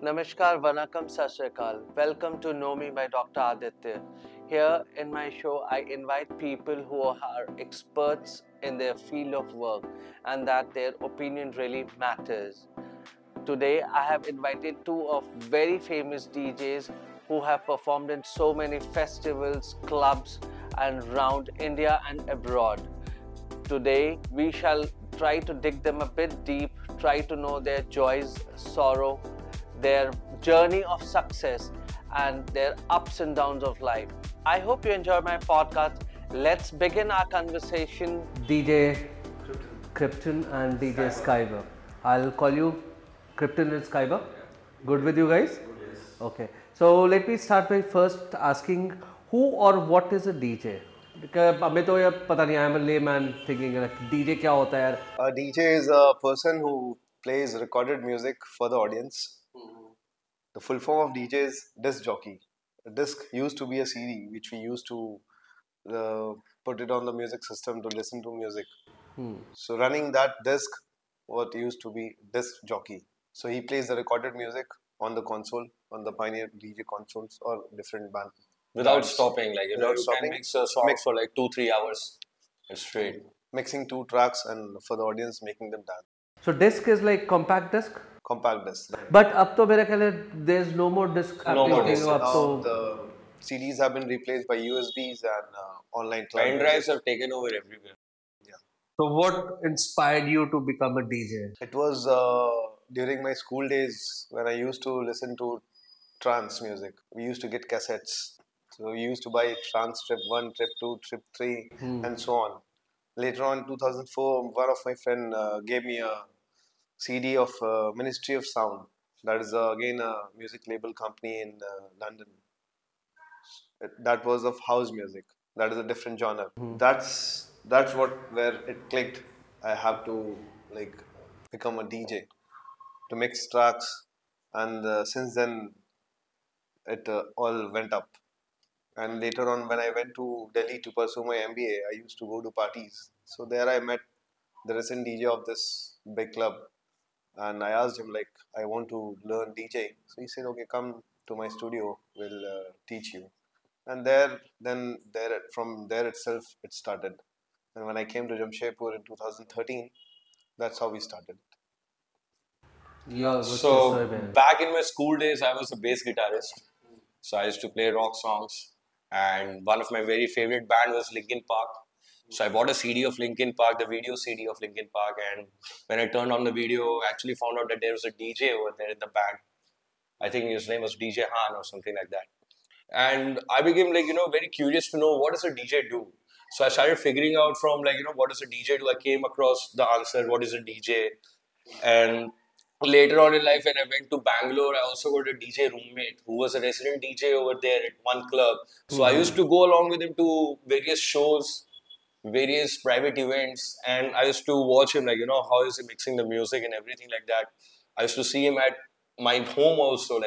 Namaskar, Vanakkam, Sat Shri Akal. Welcome to Know Me by Dr. Aditya. Here in my show, I invite people who are experts in their field of work and that their opinion really matters. Today, I have invited two of very famous DJs who have performed in so many festivals, clubs, and around India and abroad. Today, we shall try to dig them a bit deep, try to know their joys, sorrow, their journey of success, and their ups and downs of life. I hope you enjoy my podcast. Let's begin our conversation. DJ Krypton and DJ Skyber. I'll call you Krypton and Skyber. Good with you guys? Okay. So let me start by first asking who or what is a DJ? हमें तो यार पता नहीं, I'm a layman thinking like DJ क्या होता है यार? A DJ is a person who plays recorded music for the audience. The full form of DJ is disc jockey. A disc used to be a CD which we used to put it on the music system to listen to music. So running that disc, what used to be disc jockey. So he plays the recorded music on the console, on the Pioneer DJ consoles or different band. Without stopping, like Without you stopping. can mix a song for like 2-3 hours straight. Mixing two tracks and for the audience making them dance. So disc is like compact disc? Compact disc. But अब तो मेरा ख्याल है there's no more disc. No more disc. अब Now तो the CDs have been replaced by USBs and online cloud Pen drives have taken over everywhere. So what inspired you to become a DJ? It was during my school days when I used to listen to trance music. We used to get cassettes. So we used to buy trance trip 1, trip 2, trip 3 and so on. Later on in 2004, one of my friend gave me a CD of Ministry of Sound. That is again a music label company in London. That was of house music. That is a different genre. That's where it clicked. I have to like become a DJ to mix tracks, and since then it all went up. And later on, when I went to Delhi to pursue my MBA, I used to go to parties. So there I met the recent DJ of this big club, and I asked him like, I want to learn DJ. So he said, okay, come to my studio. We'll teach you. And from there itself, it started. And when I came to Jamshedpur in 2013, that's how we started. Yeah, So back in my school days, I was a bass guitarist. So I used to play rock songs, and one of my very favorite band was Linkin Park. So I bought a CD of Linkin Park, the video CD of Linkin Park, and when I turned on the video, I actually found out that there was a DJ over there in the band. I think his name was DJ Han or something like that. And I became very curious to know what does a DJ do. So I started figuring out from what does a DJ do. I came across the answer, what is a DJ, and later on in life when I went to Bangalore, I also got a DJ roommate who was a resident DJ over there at one club. So I used to go along with him to various shows, various private events, and I used to watch him how is he mixing the music and everything like that. I used to see him at my home also,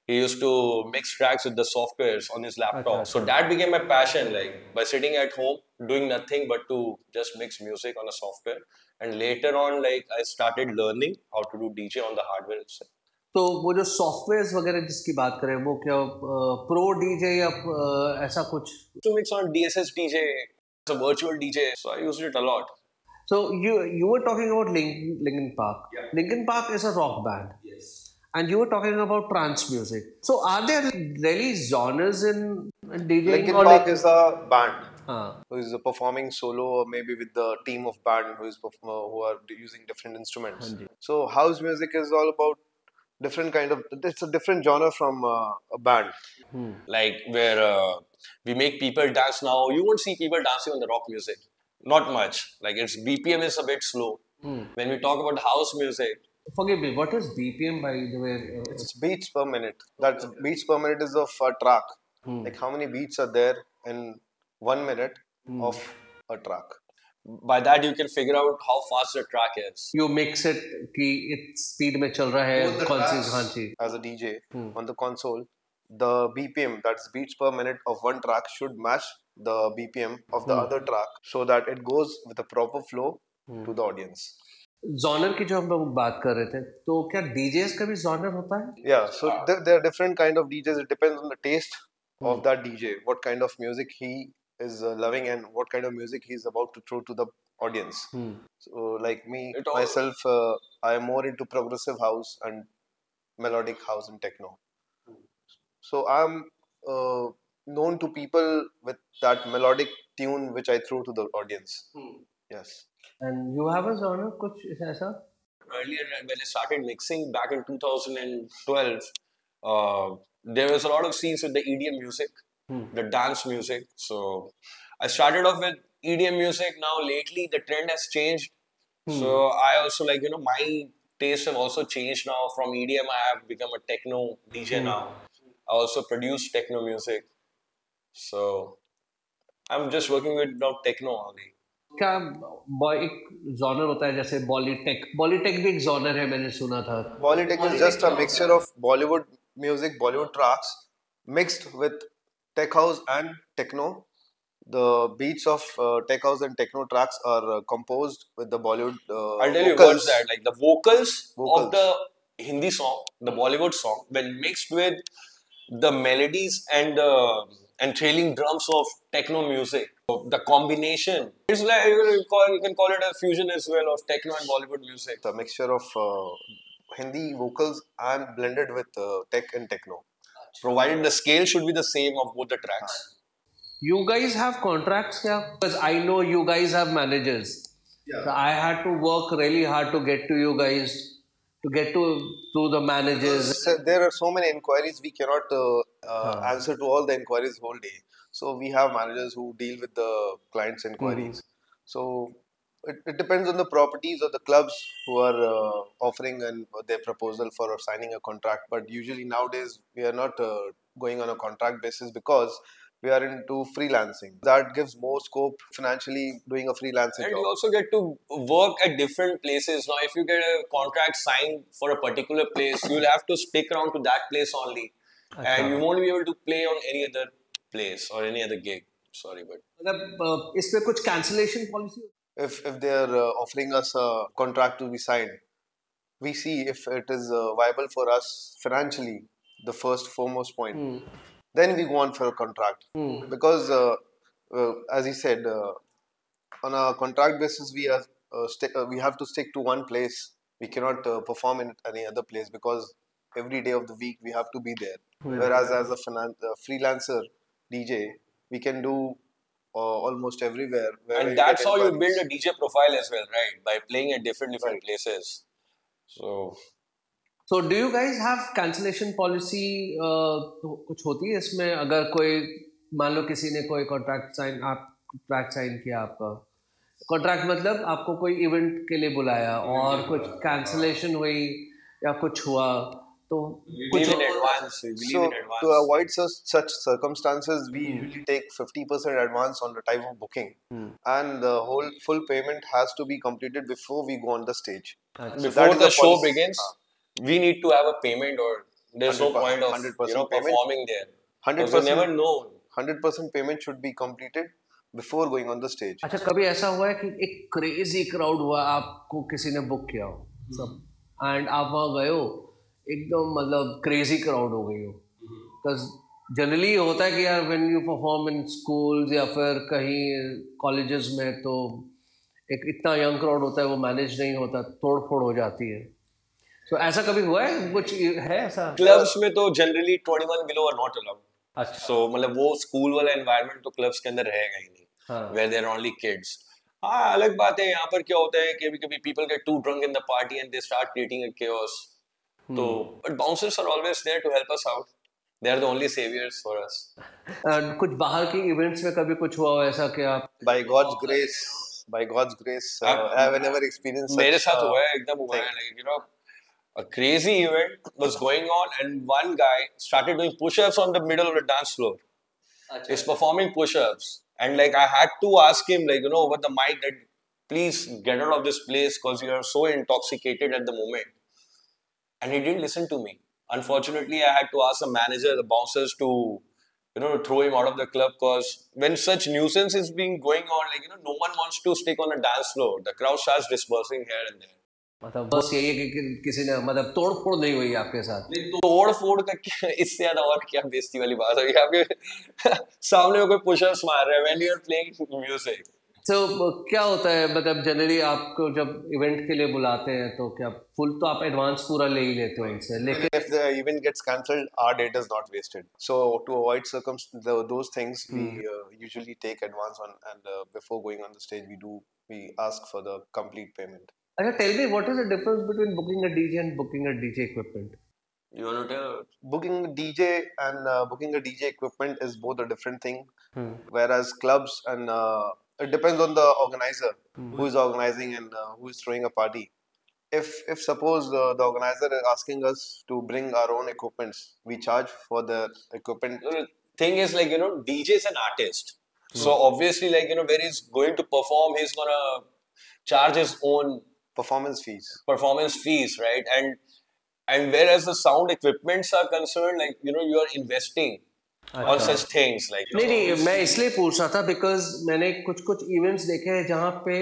he used to mix tracks with the softwares on his laptop. Okay. So that became my passion, by sitting at home doing nothing but to just mix music on a software. And later on, I started learning how to do DJ on the hardware itself. तो वो जो softwares वगैरह जिसकी बात करें वो क्या pro DJ या ऐसा कुछ? To mix on DSS DJ, it's a virtual DJ, so I used it a lot. So you were talking about Linkin Park. Yeah. Linkin Park is a rock band. Yes. And you were talking about trance music. So are there really genres in DJing? Linkin or Park is a band uh, who is performing solo or maybe with the team of band who are using different instruments. So house music is all about different kind of. It's a different genre from a band. Where we make people dance now. You won't see people dancing on the rock music. Not much. Its BPM is a bit slow. When we talk about house music, forgive me, what is BPM by the way? It's beats per minute. That beats per minute is of a track. Like how many beats are there in 1 minute of a track. by that you can figure out how fast the track is. You mix it कि it speed में चल रहा है कौन सी हाँ जी. As a DJ on the console, the BPM, that's beats per minute of one track, should match the BPM of the other track so that it goes with a proper flow to the audience. Genre की जो हम लोग बात कर रहे थे, तो क्या डीजेस का भी जॉनर होता है? Yeah, so there are different kind of DJs. It depends on the taste of that DJ, what kind of music he is loving and what kind of music he is about to throw to the audience. So like me, myself, I am more into progressive house and melodic house and techno. So I'm known to people with that melodic tune which I throw to the audience. Yes. And you have a genre कुछ ऐसा? Earlier, when I started mixing back in 2012, there was a lot of scenes with the EDM music, the dance music. So I started off with EDM music. Now lately, the trend has changed. So I also like, my tastes have also changed now. From EDM, I have become a techno DJ now. I also produce techno music. So I'm just working with now techno only. क्या एक genre होता है जैसे बॉलीटेक भी एक genre है, मैंने सुना था. Polytech is just a mixture of Bollywood music, Bollywood tracks, mixed with tech house and techno. The beats of tech house and techno tracks are composed with the Bollywood I'll tell you vocals. what's that. Like the vocals of the Hindi song, the Bollywood song, when mixed with the melodies and trailing drums of techno music, the combination. It's like you can call it a fusion as well of techno and Bollywood music. It's a mixture of Hindi vocals and blended with tech and techno. Provided the scale should be the same of both the tracks. You guys have contracts, yeah? Because I know you guys have managers. Yeah. So I had to work really hard to get to you guys, to get to the managers. So there are so many inquiries, we cannot answer to all the inquiries whole day. So we have managers who deal with the clients' inquiries. So it depends on the properties or the clubs who are offering and their proposal for signing a contract. But usually nowadays we are not going on a contract basis because we are into freelancing. That gives more scope financially doing a freelancing And job. you also get to work at different places. Now, if you get a contract signed for a particular place, you'll have to stick around to that place only. And you won't be able to play on any other place or any other gig. Sorry, but... मतलब इसमें कुछ cancellation policy? If they are offering us a contract to be signed, we see if it is viable for us financially, the first foremost point. Then we go on for a contract. Because as he said, on a contract basis we are we have to stick to one place. We cannot perform in any other place because every day of the week we have to be there. Whereas as a freelancer DJ, we can do almost everywhere. And that's how you build a DJ profile as well, right? By playing at different places. So do you guys have cancellation policy? कुछ होती है इसमें? अगर कोई मान लो किसी ने कोई कॉन्ट्रैक्ट साइन किया, आपका कॉन्ट्रैक्ट मतलब आपको कोई इवेंट के लिए बुलाया और कुछ कैंसलेशन हुई या कुछ हुआ, तो कुछ in advance. So to avoid such circumstances, we usually take 50% advance on the time of booking, and the whole full payment has to be completed before we go on the stage. Before the show begins, we need to have a payment, or there's no point of performing there. 100%. We never know. 100% payment should be completed before going on the stage. अच्छा, कभी ऐसा हुआ है कि एक crazy crowd हुआ, आपको किसी ने बुक किया हो सब, एंड आप वहाँ गए हो, एकदम मतलब क्रेजी क्राउड हो गई हो? बिकॉज जनरली होता है कि यार when you perform in schools या फिर कहीं कॉलेजेस में, तो एक इतना यंग क्राउड होता है, वो मैनेज नहीं होता, तोड़ फोड़ हो जाती है. तो ऐसा कभी हुआ है? कुछ है ऐसा? क्लब्स में तो generally 21 below are not allowed. अच्छा. सो मतलब वो स्कूल वाला एनवायरनमेंट तो क्लब्स के अंदर रहेगा ही नहीं. Where there are only kids. हाँ, अलग बात है. यहाँ पर क्या होता है कि कभी people get too drunk in the party and they start creating a chaos. तो but bouncers are always there to help us out. They are the only saviors for us. कुछ बाहर की इवेंट्स में कभी कुछ हुआ हो ऐसा कि आप? By God's grace, I have never experienced. मेरे साथ हुआ है, एकदम हुआ है. Like a crazy event was going on, and one guy started doing push-ups on the middle of the dance floor. He's performing push-ups, and like I had to ask him, like over the mic, that please get out of this place because you are so intoxicated at the moment. And he didn't listen to me. Unfortunately, I had to ask the manager, the bouncers, to throw him out of the club, because when such nuisance is being going on, like no one wants to stick on a dance floor. The crowd starts dispersing here and there. मतलब बस यही है कि किसी ने मतलब तोड़ फोड़ नहीं हुई आपके साथ? तोड़ फोड़ का क्या, इससे ज्यादा और क्या बेइज्जती वाली बात है, आपके सामने में कोई पुशअप्स मार रहा है when you are playing music. तो क्या होता है मतलब जनरली आपको जब इवेंट के लिए बुलाते हैं तो क्या फुल तो आप एडवांस पूरा ले ही लेते हो इनसे, लेकिन If the event gets cancelled, our data is not wasted. So to avoid those things, we usually take advance on, and before going on the stage, we ask for the complete payment. अच्छा, tell me what is the difference between booking a DJ and booking a DJ equipment? You want to tell? Booking DJ and booking a DJ equipment is both a different thing. Whereas clubs and it depends on the organizer who is organizing and who is throwing a party. If suppose the organizer is asking us to bring our own equipments, we charge for the equipment. The thing is, like, DJ is an artist, so obviously, like, where he's going to perform, he's gonna charge his own Performance fees. right? And whereas the sound equipments are concerned, like, you are investing on such things, like, नहीं, मैं इसलिए पूछ रहा था because मैंने कुछ events देखे हैं जहाँ पे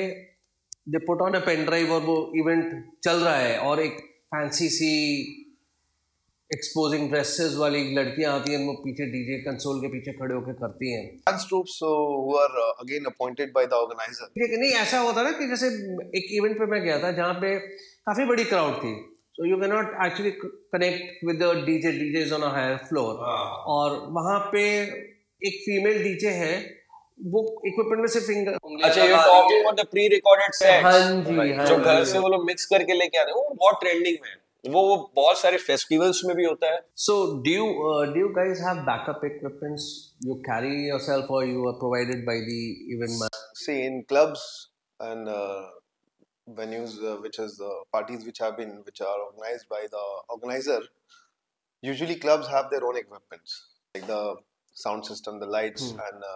they put on a pen drive और वो इवेंट चल रहा है और एक फैंसी सी एक्सपोजिंग ड्रेसेस वाली लड़कियां आती हैं, वो पीछे डीजे कंसोल के पीछे खड़े होकर करती हैं। Dance troops who are again appointed by the organizer. नहीं, ऐसा होता ना कि जैसे एक इवेंट पे मैं गया था जहाँ पे काफी बड़ी क्राउड थी, so you cannot actually connect with the DJ. DJ is on a higher floor. और वहाँ पे एक फीमेल डीजे है, वो इक्विपमेंट में सिर्फ फिंगर। अच्छा, you're talking about the pre-recorded sets? हाँ जी, हाँ जो जी। घर से वो लोग मिक्स करके लेके आते हैं, वो बहुत ट्रेंडिंग में है। वो बहुत सारे फेस्टिवल्स में भी होता है। So do you guys have backup equipments you carry yourself or you are provided by the event manager? See, in clubs and venues, which is the parties which are organized by the organizer, usually clubs have their own equipments, like the sound system, the lights, and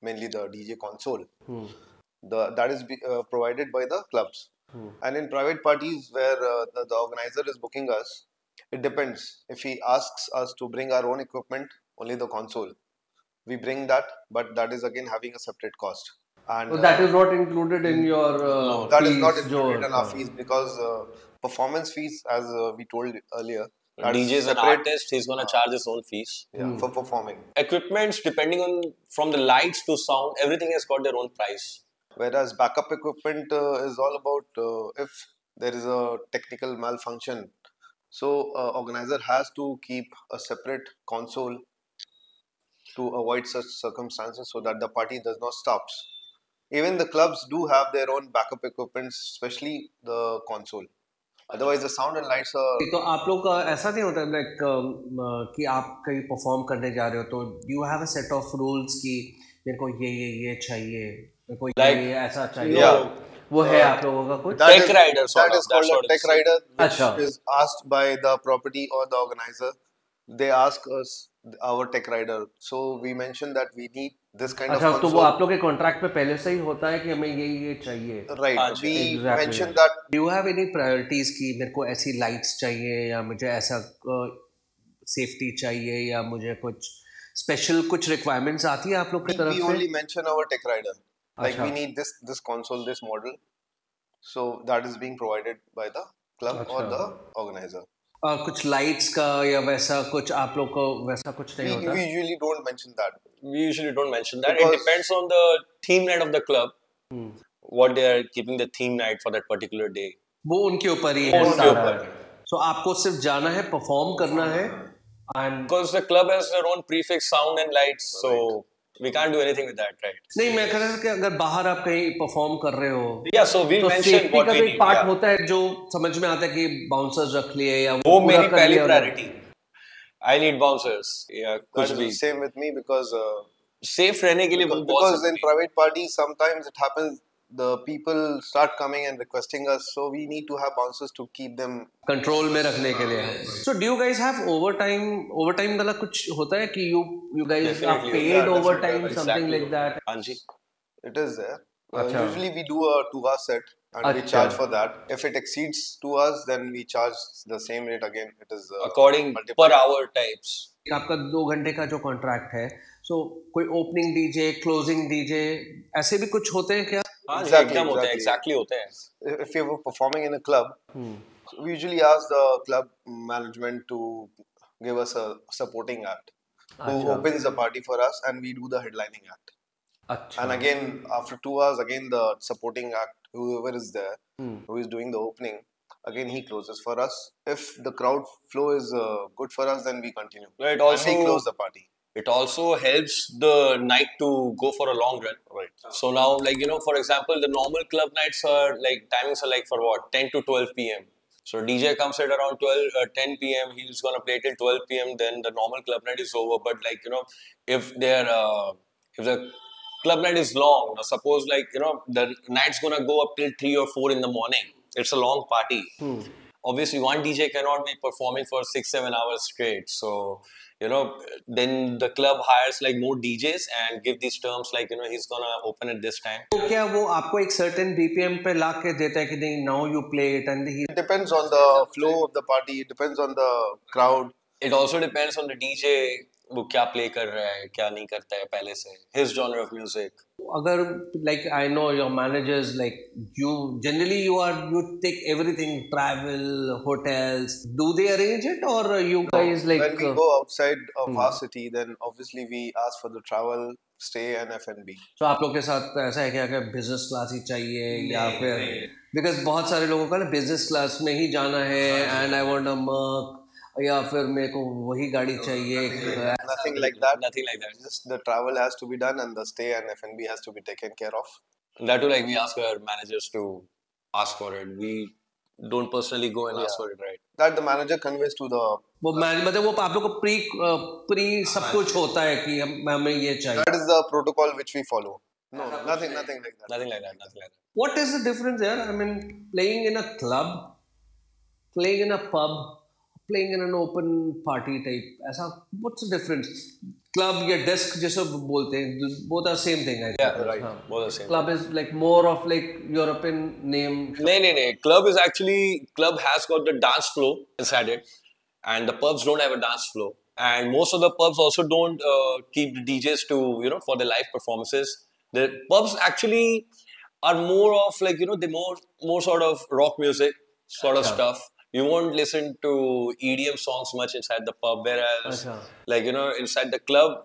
mainly the DJ console. That is provided by the clubs. And in private parties where the organizer is booking us, it depends. If he asks us to bring our own equipment, only the console, we bring that, but that is again having a separate cost. And So that is not included in your that fees is not included जो in our fees, because performance fees, as we told earlier, that is DJ is an separate, artist, he's gonna charge his own fees. for performing. Equipments, depending on from the lights to sound, everything has got their own price. Whereas backup equipment is all about if there is a technical malfunction, so organizer has to keep a separate console to avoid such circumstances, so that the party does not stops. Even the clubs do have their own backup equipment, especially the console. Otherwise, the sound and lights are. तो आप लोग का ऐसा नहीं होता like कि आप कहीं परफॉर्म करने जा रहे हो तो you have a set of rules कि मेरे को ये चाहिए, मेरे को ये ऐसा चाहिए? Yeah. वो है आप लोगों का कुछ? That Tech is- rider sort that of, is that's called a what it tech is. rider, which Acha. is asked by the property or the organizer. They ask us our tech rider, so we mention that we need this kind अच्छा, of तो वो console. आप लोग के contract पे पहले से ही होता है कि हमें ये चाहिए? Right. Acha. We Exactly. mention that. Do you have any priorities कि मेरे को ऐसी लाइट्स चाहिए या मुझे ऐसा सेफ्टी चाहिए या मुझे कुछ स्पेशल कुछ रिक्वायरमेंट्स आती है आप लोग की तरफ We से? only mention our tech rider. Like Acha. we need this console, this model. So that is being provided by the club or Acha. the organizer. कुछ लाइट्स का या वैसा कुछ आप लोग को वैसा कुछ नहीं होता? We usually don't mention that. We usually don't mention that. Because- It depends on the theme night of the club, what they are keeping the theme night for that particular day. वो उनके ऊपर ही है उनके सारा। ऊपर। So आपको सिर्फ जाना है, परफॉर्म करना है and Because the club has their own prefix sound and lights, so we can't do anything with that, right? नहीं, मैं कह रहा था कि अगर बाहर आप कहीं परफॉर्म कर रहे हो Yeah, so we तो mention सेफ्टी what का we भी एक need. Part Yeah. होता है जो समझ में आता है कि बाउंसर्स रख लिए या वो पूरा मेरी कर पहली लिया उन्होंने। Priority. I need bouncers. Yeah, That कुछ is भी the same with me, because safe रहने के लिए वो बहुत because in जरूरी है। private parties sometimes it happens the people start coming and requesting us, so we need to have bouncers to keep them. Control में रखने के लिए। So do you guys have overtime वाला कुछ होता है कि you guys are Definitely, paid yeah, overtime, definitely, something exactly. like that? हाँ जी। It is there. Acha. Usually we do a 2-hour set and we Acha. charge for that. If it exceeds 2 hours, then we charge the same rate again. It is According per multiplied. hour types. आपका 2 घंटे का जो contract है, सो कोई opening DJ, closing DJ ऐसे भी कुछ होते हैं क्या? हाँ Exactly, एकदम होते हैं, exactly. exactly होते हैं. If you were performing in a club, we usually ask the club management to give us a supporting act who अच्छा. opens the party for us, and we do the headlining act. अच्छा. And again, after 2 hours, again the supporting act, whoever is there, who is doing the opening, again he closes for us. If the crowd flow is good for us, then we continue. Right, And also- we close the party. It also helps the night to go for a long run. Right. So now, like, for example, the normal club nights are like, timings are like for what, 10 to 12 p.m. So DJ comes at around 10 p.m. He's gonna play till 12 p.m. Then the normal club night is over. But like, if if the club night is long, now suppose like, the night's gonna go up till 3 or 4 in the morning. It's a long party. Obviously one DJ cannot be performing for 6-7 hours straight. So, then the club hires like more DJs and give these terms like, he's gonna open at this time. तो क्या वो आपको एक certain BPM पे ला के देता है कि नहीं, now you play it and he It depends on the flow of the party. It depends on the crowd. It also depends on the DJ, वो क्या play कर रहा है, क्या नहीं करता है पहले से, his genre of music. अगर like I know your managers, like you generally you take everything, travel, hotels, do they arrange it or you guys like When we go outside of our city, then obviously we ask for the travel, stay and F&B. तो आप लोग के साथ ऐसा है क्या कि business class ही चाहिए या फिर बिकॉज बहुत सारे लोगों का ना बिजनेस क्लास में ही जाना है and I want a Merc या फिर मेरे को वही गाड़ी चाहिए. Nothing like that. Nothing like that. Just the travel has to be done and the stay and F&B has to be taken care of. That too, like we ask our managers to ask for it. We don't personally go and ask for it, right? That the manager conveys to the. वो मतलब वो आप लोग को pre सब कुछ होता है कि हमें ये चाहिए. That is the protocol which we follow. No, nothing like that. Nothing like that. Nothing like that. What is the difference there? I mean, playing in a club, playing in a pub, playing in an open party type. ऐसा what's the difference? Club या desk जैसे बोलते हैं, both are same thing. I think. Yeah, right. Both the same. Club is like more of like European name. No. Club has got the dance floor inside it, and the pubs don't have a dance floor. And most of the pubs also don't keep the DJs to for the live performances. The pubs actually are more of like they more sort of rock music sort of stuff. You won't listen to EDM songs much inside the pub, whereas like inside the club,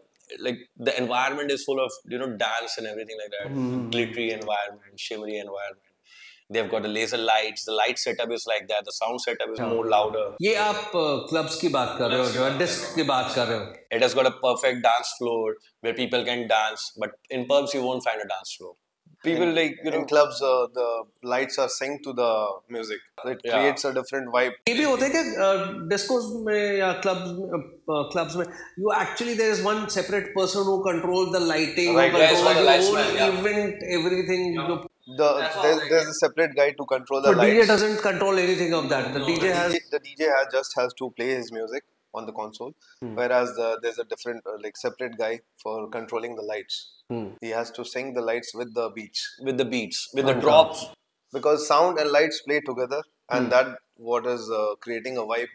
like the environment is full of dance and everything like that, glittery environment, shimmery environment. They've got the laser lights. The light setup is like that. The sound setup is more louder. ये आप clubs की बात कर रहे हो जो disc की बात कर रहे हो. It has got a perfect dance floor where people can dance, but in pubs you won't find a dance floor. People like in clubs, the lights are synced to the music. It creates a different vibe. ये भी होता है कि discos में या clubs में you actually there is one separate person who control the lighting, Right, who control the the lights, whole yeah. event, everything. There's a separate guy to control the So lights. DJ doesn't control anything of that. The DJ has. The DJ just has to play his music on the console, whereas there's a different like separate guy for controlling the lights. He has to sync the lights with the beats, with the drops. Because sound and lights play together, and that what is creating a vibe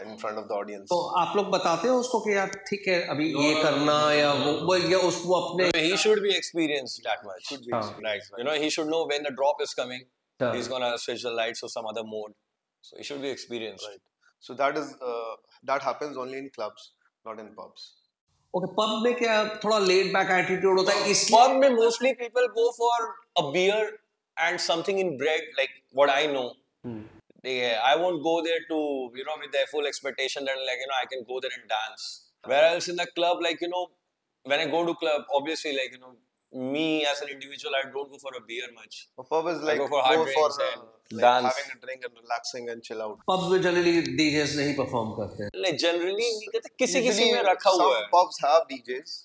in front of the audience. तो आप लोग बताते हो उसको कि यार ठीक है अभी ये करना या वो या उसको अपने. He should be experienced that much. Should be experienced. Right. He should know when the drop is coming. Yeah. He's gonna switch the lights to some other mode. So he should be experienced. Right. So that happens only in clubs, not in pubs. Okay, pub में क्या थोड़ा laid back attitude होता है इसलिए. Pub में mostly people go for a beer and something in bread, like what I know. I won't go there to with their full expectation that like I can go there and dance. Whereas in the club, like when I go to club, obviously like me as an individual, I don't go for a beer much. A pub is like go for hard drinks and dance. Having a drink and relaxing and chill out. Pubs में generally DJs नहीं perform करते. Like generally नहीं कहते किसी में रखा some हुआ है. pubs have DJs,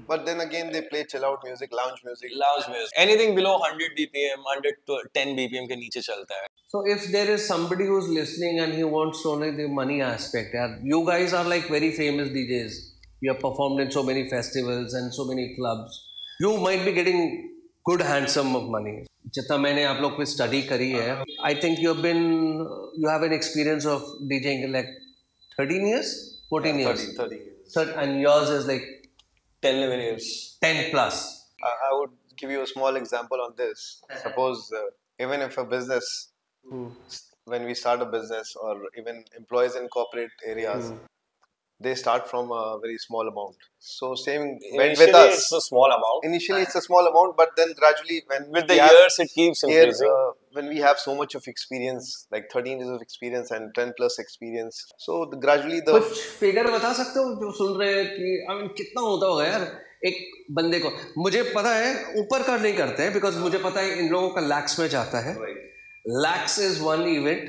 but then again they play chill out music, lounge music. Lounge music. Anything below 100 BPM, 110 BPM के नीचे चलता है. So if there is somebody who's listening and he wants only the money aspect, you guys are like very famous DJs. You have performed in so many festivals and so many clubs. You might be getting good handsome of money. जितना मैंने आप लोग पे study करी है, I think you have an experience of DJing like 13 years, 14 years. 30 years. And yours is like 10, 11 years. 10 plus. I would give you a small example on this. Suppose even if a business, when we start a business, or even employees in corporate areas, they start from a very small amount. So same went with Initially, us. it's a small amount. Initially, it's a small amount, but then gradually, when With the we have- years, it keeps here, increasing. when we have so much of experience, like 13 years of experience and 10 plus experience, so gradually the कुछ figure बता सकते हो जो सुन रहे हैं कि I mean कितना होता होगा यार एक बंदे को? मुझे पता है ऊपर का नहीं करते हैं, बिकॉज मुझे पता है इन लोगों का लैक्स में जाता है. Lakhs is one event,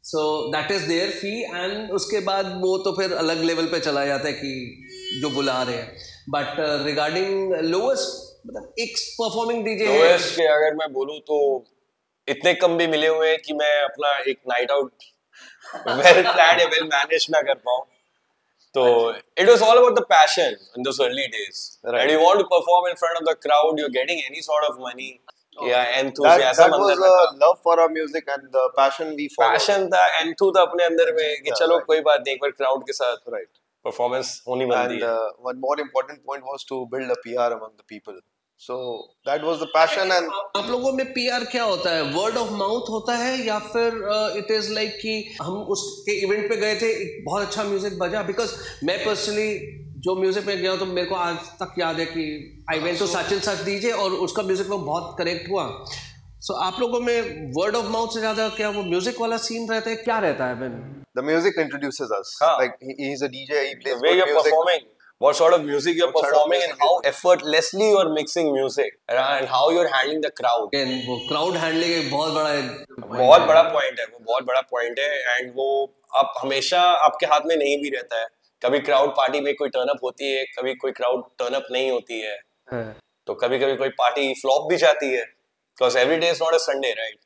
so that is their fee, and उसके बाद वो तो फिर अलग लेवल पे चला जाता है कि जो बुला रहे हैं. बट रिगार्डिंग लोएस्ट, मतलब एक परफॉर्मिंग डीजे है. लोएस्ट के अगर मैं बोलूँ तो इतने कम भी मिले हुए हैं कि मैं अपना एक नाइट आउट वेल प्लान्ड या वेल मैनेज ना कर पाऊँ. तो it was all about the passion in those early days. Right. And you want to perform in front of the crowd, you're getting any sort of money. Yeah, that enthusiasm was अंदर में था. a love for our music and the passion we followed. Passion था, enthu था अपने अंदर में कि Yeah, चलो right. कोई बात नहीं, एक बार crowd के साथ Right. performance होनी बनती And है. one more important point was to build a PR among the people. So that was the passion. And आप लोगों में पीआर क्या होता है? वर्ड ऑफ माउथ होता है या फिर इट इज लाइक कि हम उसके इवेंट पे गए थे, एक बहुत अच्छा म्यूजिक बजा? बिकॉज मैं पर्सनली जो म्यूजिक में गया हूँ तो मेरे को आज तक याद है कि I went to such and such DJ और उसका म्यूजिक में बहुत कनेक्ट हुआ. सो आप लोगों में वर्ड ऑफ माउथ से ज्यादा क्या वो म्यूजिक वाला सीन रहता है, क्या रहता है? Man the music introduces us. हाँ. Like he's a DJ, he The plays way good you're music. performing, what sort of music you're What sort of performing, and music how is- effortlessly you're mixing music, and how you're handling the crowd. वो crowd handling एक बहुत बड़ा बहुत बड़ा point है वो, बहुत बड़ा पॉइंट है. एंड वो आप हमेशा आपके हाथ में नहीं भी रहता है. कभी क्राउड पार्टी में कोई टर्न अप होती है, कभी कोई क्राउड टर्न अप नहीं होती है. तो कभी कभी कोई पार्टी फ्लॉप भी जाती है, because every day is not a Sunday, right?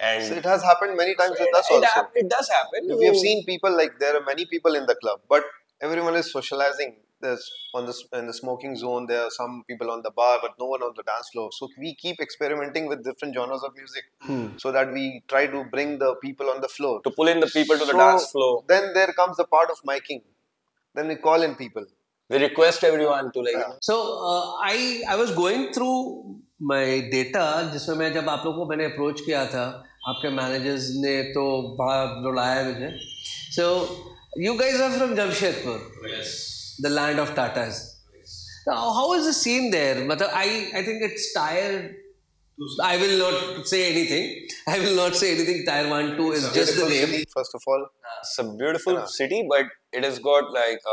And So it has happened many times with us also. it does happen. We have seen people, like there are many people in the club, but everyone is socializing. There's in the smoking zone, there are some people on the bar, but no one on the dance floor. So we keep experimenting with different genres of music, so that we try to bring the people on the floor. to pull in the people to the So dance floor. Then there comes the part of miking. Then we call in people. We request everyone to like. Yeah. So I was going through my data, जिसमें मैं जब आप लोगों को मैंने approach किया था, आपके मैनेजर्स ने तो बड़ा रुलाया मुझे. So you guys are from Jamshedpur, the land of Tatas. How is the scene there? मतलब I think it's tier. I will not say anything. I will not say anything. Tier 1, 2 is just the name. First of all, It's a beautiful city, but it has got like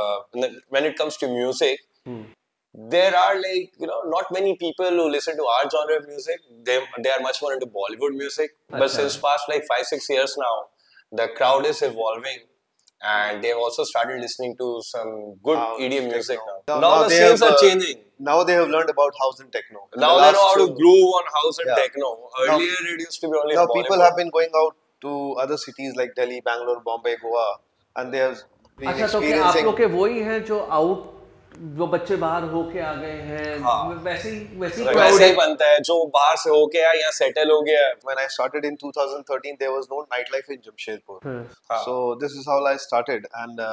when it comes to music, there are like not many people who listen to our genre of music. They are much more into Bollywood music. But since past like 5-6 years now, the crowd is evolving, and they've also started listening to some good EDM music now. Now the they scenes have, are changing. now they have learned about house and techno. In Now the they know last, how to groove on house and yeah. techno. Earlier it used to be only Now Bollywood. people have been going out to other cities like Delhi, Bangalore, Bombay, Goa, and they have been अच्छा, तो क्या आप experiencing. लोग के वही हैं जो out, जो बच्चे बाहर होके आ गए हैं? हाँ. वैसे ही वैसे crowd ही है. बनता है जो बाहर से होके आया यहाँ सेटल हो गया. When I started in 2013, there was no nightlife in Jamshedpur. हाँ. So this is how I started, and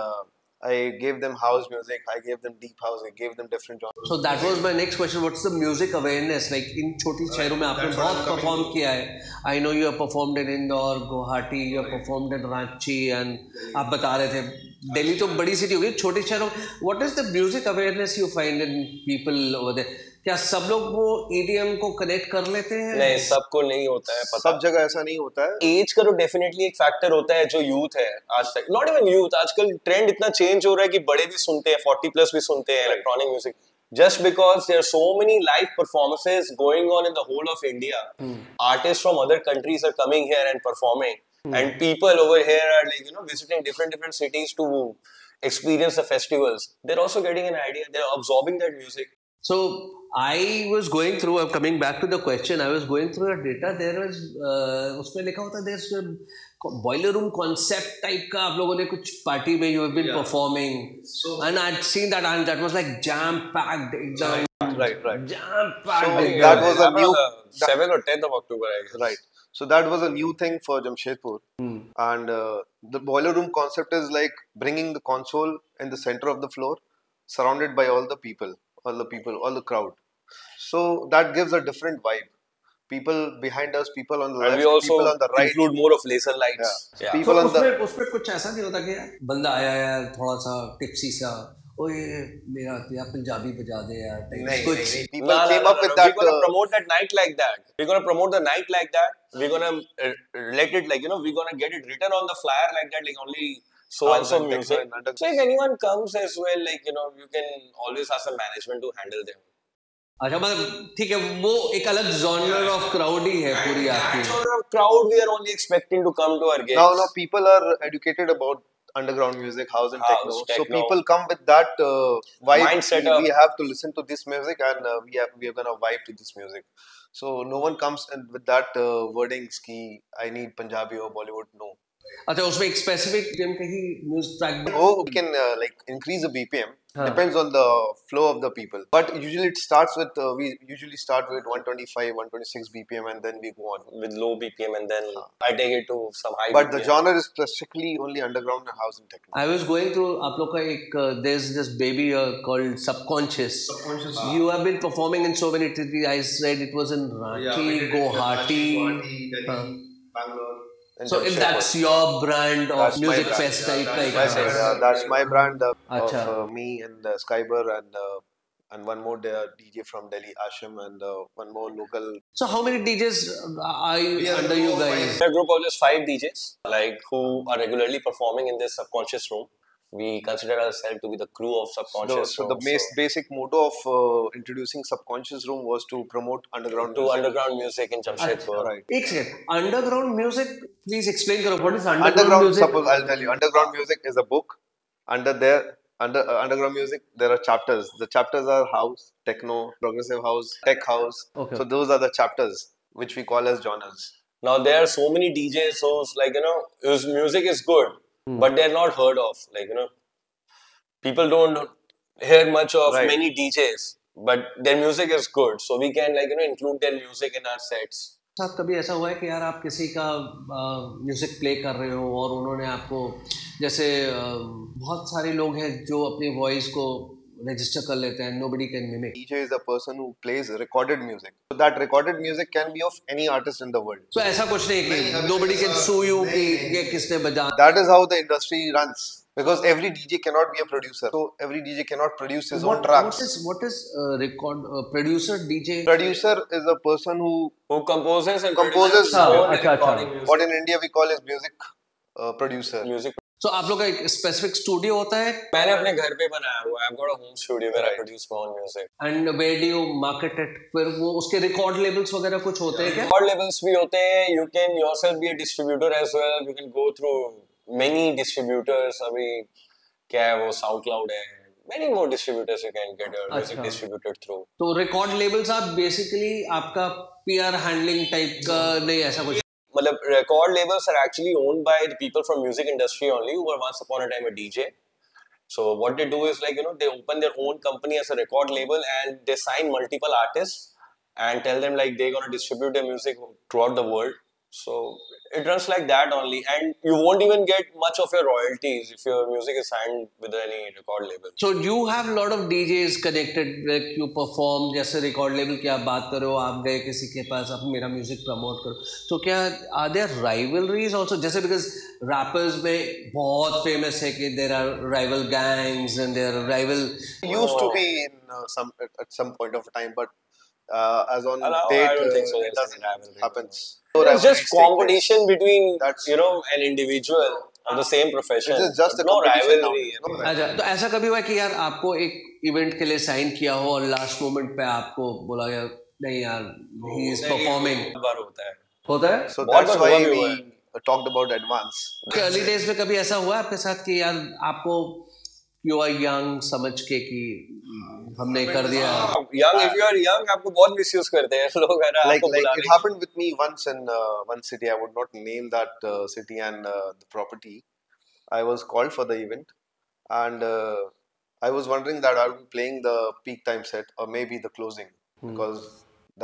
I gave them house music, I gave them deep house, I gave them different genres. So that was my next question. What's the music awareness like इन छोटी शहरों में? आपने बहुत perform किया है. I know you have performed in Indore, Guwahati, you have performed in Ranchi, and आप बता रहे थे दिल्ली तो बड़ी सिटी होगी, छोटे शहरों. What is the music awareness you find in people over there? क्या सब लोग वो EDM को कनेक्ट कर लेते हैं? नहीं, सबको नहीं होता है पता. सब जगह ऐसा नहीं होता है. एज का तो डेफिनेटली एक फैक्टर होता है. जो यूथ है आज तक, नॉट इवन यूथ, आजकल ट्रेंड इतना चेंज हो रहा है कि बड़े भी सुनते हैं, 40 प्लस भी सुनते हैं electronic music. Just because there are so many live performances going on in the whole of India, artists from other countries are coming here and performing, and people over here are like visiting different cities to experience the festivals. They're also getting an idea. They're absorbing that music. So I was going through. I'm coming back to the question. I was going through your data. There was उसमें लिखा होता there's boiler room concept type का आप लोगों ने कुछ party में you have been performing. So and I'd seen that, and that was like jam packed. Right. Jam packed. So that was a That new was the 7th or 10th of October, I guess. right. So that was a new thing for Jamshedpur, and the boiler room concept is like bringing the console in the center of the floor, surrounded by all the people, all the crowd. So that gives a different vibe. People behind us, people on the And left, we also people on the right. include more of laser Yeah. lights. So Yeah. people तो on the उसमें कुछ ऐसा नहीं होता कि बंदा आया यार थोड़ा सा टिप्सी सा ओए मेरा यार पंजाबी बजा दे यार नहीं, कुछ नहीं, people came up with that. We're gonna promote that night like that. We're gonna promote the night like that. We're gonna let it like we're gonna get it written on the flyer like that, like only so and so House and music. techno and under- So if anyone comes as well, like you can always ask the management to handle them. अच्छा मतलब ठीक है वो एक अलग genre of crowd ही है पूरी आपकी Sort of crowd we are only expecting to come to our gigs. Now people are educated about underground music, house and techno. House, So techno. people come with that vibe. Mindset We have to listen to this music, and we are gonna vibe to this music. So no one comes in with that wordings ki I need Punjabi or Bollywood. No. अच्छा उसमें एक specific gym कहीं music track Oh, we can like increase the BPM. Huh. Depends on the flow of the people. But usually it starts with we usually start with 125, 126 BPM, and then we go on. With low BPM and then I take it to some high But BPM. the genre is specifically only underground and house and techno. I was going through आप लोग का एक there's this baby called Subconscious. You have been performing in so many cities. I read it was in Ranchi, Guwahati. Bangalore. So if that's your brand of That's my music brand. fest type That's my brand of Acha. me and Skyber and one more DJ from Delhi, Asham, and one more local. So how many DJs are under you guys? We're a group of just 5 DJs, like who are regularly performing in this Subconscious room. We consider ourselves to be the crew of Subconscious So the room. basic motto of introducing Subconscious Room was to promote underground To music. underground music in Jamshedpur. Right. एक second underground music please explain करो what is underground Underground, music suppose I'll tell you, underground music is a book. Under underground music, there are chapters. The chapters are house, techno, progressive house, tech house. Okay. So those are the chapters which we call as genres. Now there are so many DJs, so it's like his music is good, but they're not heard of. Like people don't hear much of Right. many DJs, but their music is good, so we can include their music in our sets. साथ कभी ऐसा हुआ है कि यार आप किसी का म्यूजिक प्ले कर रहे हो और उन्होंने आपको जैसे बहुत सारे लोग हैं जो अपनी वॉइस को रजिस्टर कर लेते हैं nobody can mimic. DJ is a person who plays recorded music. So that recorded music can be of any artist in the world. तो ऐसा कुछ नहीं कि nobody can sue you कि ये किसने बजा That is how the industry runs. Because every DJ cannot be a producer. So every DJ cannot produce his own tracks. what is record producer DJ Producer is a person who Who composes and Composes, produces his own अच्छा, recording अच्छा. music. what in India we call as music producer. music. तो आप लोग का एक specific studio होता है मैंने अपने घर पे बनाया हुआ है. I've got a home studio where I Right. produce my own music. And where do you market it फिर वो उसके रिकॉर्ड लेबल्स वगैरह कुछ होते हैं क्या Record labels भी होते हैं. You can yourself be a distributor as well. You can go through many distributors. अभी क्या है वो SoundCloud है. Many more distributors you can get your music अच्छा. distributed through. तो रिकॉर्ड लेबल्स आप बेसिकली आपका पीआर हैंडलिंग टाइप का नहीं ऐसा कुछ मतलब record labels are actually owned by the people from music industry only who were once upon a time a DJ. So what they do is they open their own company as a record label and they sign multiple artists and tell them like they're gonna distribute their music throughout the world. So it runs like that only, and you won't even get much of your royalties if your music is signed with any record label. So you have a lot of DJs connected like you perform जैसे record label की आप बात करो आप गए किसी के पास आप मेरा म्यूजिक प्रमोट करो तो क्या are there rivalries also जैसे because rappers में बहुत famous है कि there are rival gangs and there are rival Used to be in at some point of time, but as on Now, date, I don't think so. it There's doesn't any rivalry. happens. It's just competition between That's- an individual of the same profession. It is just a no competition rivalry. now. अच्छा तो ऐसा कभी हुआ है कि यार आपको एक इवेंट के लिए साइन किया हो और लास्ट मोमेंट पे आपको बोला यार नहीं यार ही इज परफॉर्मिंग बहुत बार होता है. होता है So बहुत that's बार why हुआ भी we हुआ है. talked about advance. Early days में कभी ऐसा हुआ आपके साथ कि यार आपको यू आर यंग समझ के कि हमने कर दिया Young, if you are young, आपको बहुत misuse करते हैं लोग. अगर Like आपको बुला it लेंगे. happened with me once in one city. I would not name that city and the property. I was called for the event, and I was wondering that I'll be playing the peak time set or maybe the closing because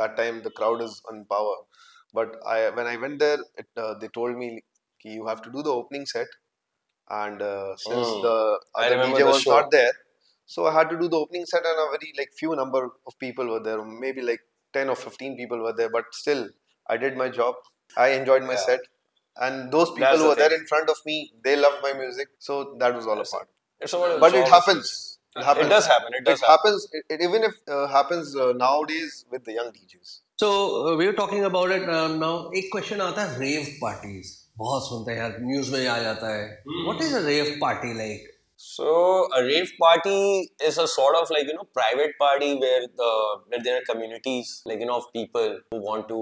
that time the crowd is on power. But when I went there, they told me ki you have to do the opening set, and since the I other remember DJ the was show. not there, So I had to do the opening set, and a very like few number of people were there. Maybe like 10 or 15 people were there, but still I did my job. I enjoyed my set, and those people That's who the were there thing. in front of me, they loved my music. So that was all a part. It's about a But it job. happens. It happens. It does happen. It does It happens. It even if happens nowadays with the young DJs. So we were talking about it now. एक question आता है rave parties. बहुत सुनते हैं यार, news में आ जाता है. What is a rave party like? So a rave party is a sort of like, you know, private party where there are communities like, you know, of people who want to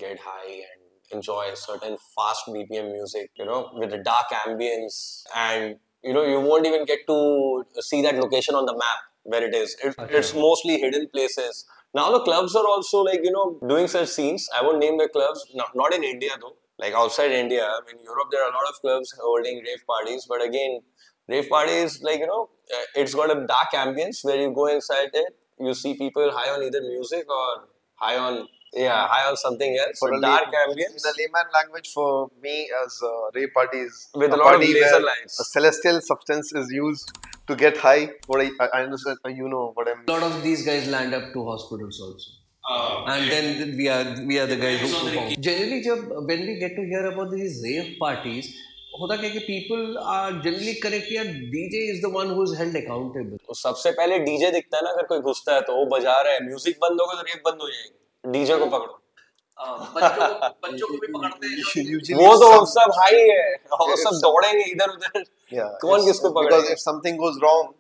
get high and enjoy certain fast BPM music, you know, with a dark ambience, and you know, you won't even get to see that location on the map where it is. It's mostly hidden places. Now the clubs are also like, you know, doing such scenes. I won't name the clubs, not in India though. Like outside India, I mean, Europe, there are a lot of clubs holding rave parties, but again, rave parties, like, you know, it's got a dark ambience where you go inside it, you see people high on either music or high on something else. For So a dark in ambience a layman language, for me, as rave parties, with a lot of party laser where lights. a celestial substance is used to get high. What I understand, you know what I'm. A lot of these guys land up to hospitals also. And then we are the guys who perform. Generally, when we get to hear about these rave parties, होता क्या कि people are generally correct यार, DJ is the one who is held accountable. तो सबसे पहले DJ दिखता है ना, अगर कोई घुसता है तो वो बजा रहा है, म्यूजिक बंद होगा तो रेव बंद हो जाएगी. डीजे को पकड़ो. बच्चों को भी पकड़ते हैं. Usually वो तो सब हाई है, वो सब दौड़ेंगे इधर उधर. Yeah, कौन किसको because पकड़ेगा? if something goes wrong,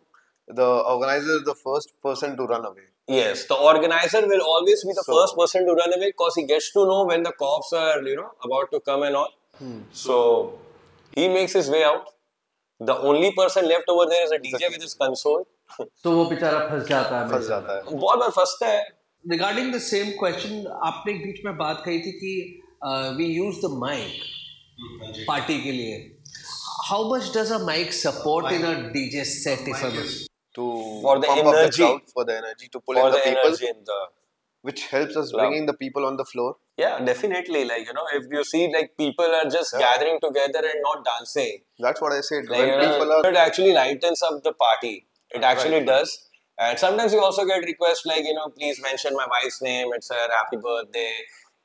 the organizer is the first person to run away. Yes, the organizer will always be the first person to run away because he gets to know when the cops are, you know, about to come and all. So he makes his way out. The only person left over there is a DJ with his console. तो वो बेचारा फंस जाता है. फंस जाता है. बहुत बार फंसता है. Regarding the same question, आपने एक बीच में बात कही थी कि we use the mic party के लिए. How much does a mic support in a DJ set, if I must? For the pump energy, up the crowd, for the energy to pull for in the the people, energy in the which helps us club. bringing the people on the floor. Yeah, definitely. Like, you know, if you see like people are just gathering together and not dancing, That's what I said. like, When you know, people are it actually lightens up the party. It actually does. And sometimes you also get requests like, you know, please mention my wife's name. It's her happy birthday.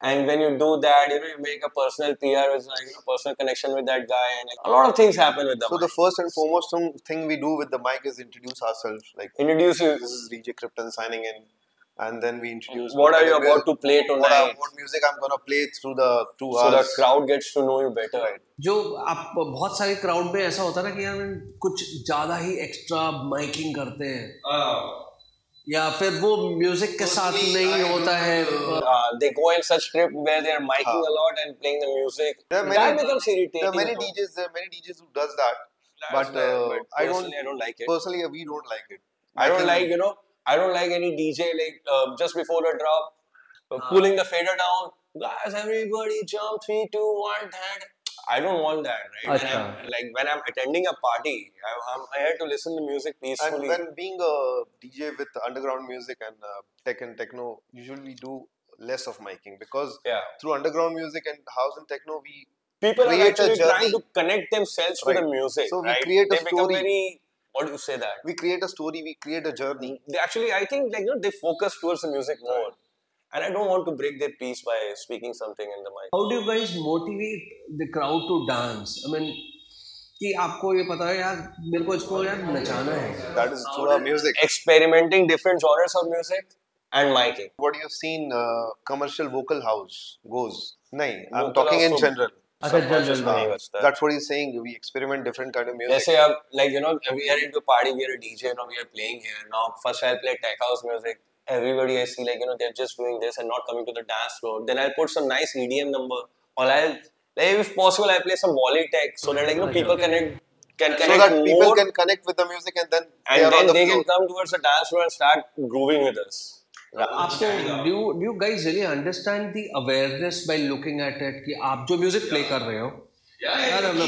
And when you do that, you know, you make a personal PR, with like, you know, personal connection with that guy, and like, a lot of things happen with the so mic. the first and foremost thing we do with the mic is introduce ourselves. Like, Introduce you. this is DJ Krypton signing in, and then we introduce What are you about to play tonight? what music I'm gonna play through the 2 So the hours. crowd gets to know you better. जो आप बहुत सारे crowd में ऐसा होता है ना कि यार कुछ ज्यादा ही एक्स्ट्रा माइकिंग करते हैं या फिर वो म्यूजिक के साथ नहीं होता है. They go in such trip where they're miking a lot and playing the music. There are That becomes irritating. There are many DJs who does that, but I don't like it. personally we don't like it. I don't like, you know, I don't like any DJ like just before the drop, pulling the fader down. Guys, everybody jump 3, 2, 1, that. I don't want that, right? When I'm attending a party, I'm here to listen to music peacefully. And when being a DJ with underground music and tech and techno, usually do less of miking because through underground music and house and techno, people are create actually a journey. trying to connect themselves to the music. So we right? create a they become story. very, what do you say that? We create a story, we create a journey. They actually, I think, like, you know, they focus towards the music more. And I don't want to break their peace by speaking something in the mic. How do you guys motivate the crowd to dance? I mean, कि आपको ये पता है यार मेरे को इसको यार नचाना है. That is through our music. Experimenting different genres of music and miking. What you've seen commercial vocal house goes. Nahi, I'm Vocal talking in house general. That's what he's saying. We experiment different kind of music. Let's say, like, you know, we are into a party, we are a DJ, you know, we are playing here. Now, first I'll play tech house music. Everybody I see, like, you know, they're just doing this and not coming to the dance floor. Then I'll put some nice EDM number. Or I'll, like, if possible, I'll play some volley tech so that, like, you know, people can connect so that more, people can connect with the music and then they can come towards the dance floor and start grooving with us. आपको do you guys really understand the awareness by looking at it कि आप जो music play कर रहे हो,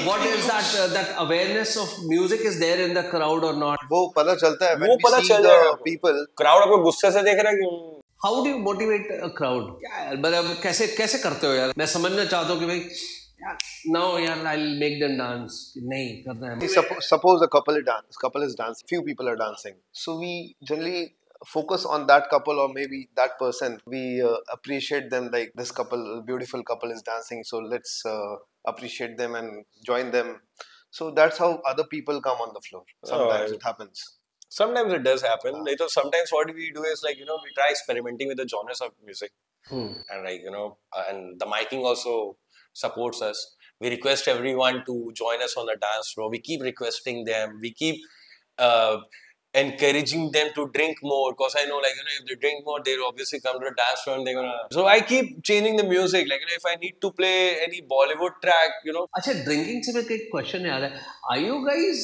what is that awareness of music is there in the crowd or not? वो पता चलता है when we see the people. Crowd आपको गुस्से से देख रहा है कि How do you motivate a crowd? क्या यार मतलब कैसे करते हो यार? मैं समझना चाहता हूँ कि भाई now यार I'll make them dance. नहीं करना है. Suppose a couple is dancing, few people are dancing. So we generally focus on that couple or maybe that person. We appreciate them, like this couple, beautiful couple is dancing. So let's appreciate them and join them. So that's how other people come on the floor. Sometimes it happens. Sometimes it does happen. Sometimes what we do is like, we try experimenting with the genres of music. And like, and the miking also supports us. We request everyone to join us on the dance floor. We keep requesting them. We keep encouraging them to drink more, because I know, like, if they drink more, they'll obviously come to the dance floor and they're gonna. So I keep changing the music. Like, if I need to play any Bollywood track, अच्छा, drinking से मेरे को एक question याद है. Are you guys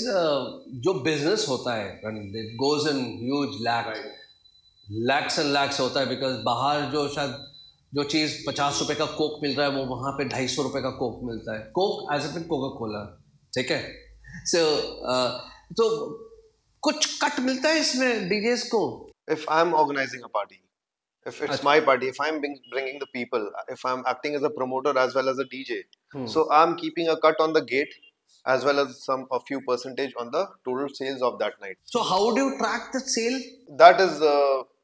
जो business होता है, and it goes in huge lakhs and lakhs होता है, because बाहर जो शायद जो चीज़ 50 रुपए का कोक मिल रहा है, वो वहाँ पे 250 रुपए का कोक मिलता है. Coke as if Coca Cola, ठीक है. तो कुछ कट मिलता है इसमें डीजेस को. If I'm organizing a party, if it's my party, if I'm bringing the people, if I'm acting as a promoter as well as a DJ, so I'm keeping a cut on the gate as well as a few percentage on the total sales of that night. So how do you track the sale? That is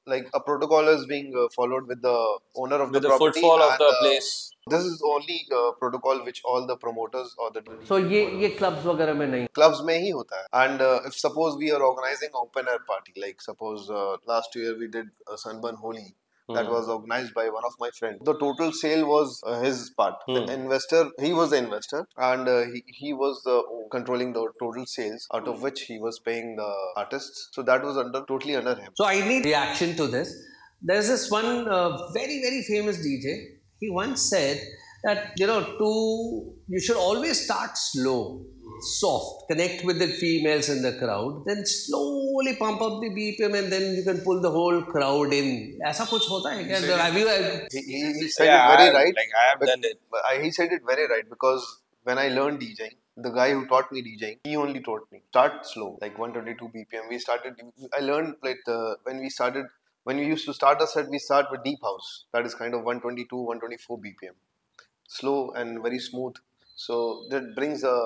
like a protocol is being followed with the owner of the property. Footfall of the place. This is only protocol which all the promoters or the so ये clubs वगैरह में नहीं. Clubs में ही होता है. And if suppose we are organizing open air party, like suppose last year we did Sunburn Holi. That was organized by one of my friends. The total sale was his part. The investor, he was the investor, and he was controlling the total sales, out of which he was paying the artists. So that was totally under him. So I need reaction to this. There's this one very, very famous DJ. He once said that, you should always start slow, soft, connect with the females in the crowd, then slowly pump up the BPM, and then you can pull the whole crowd in. ऐसा कुछ होता है क्या? Have you? He said it very right. Like I have done it. He said it very right, because when I learned DJing, the guy who taught me DJing, he only taught me start slow, like 122 BPM. I learned like when we used to start a set, we start with deep house. That is kind of 122, 124 BPM. Slow and very smooth. So that brings a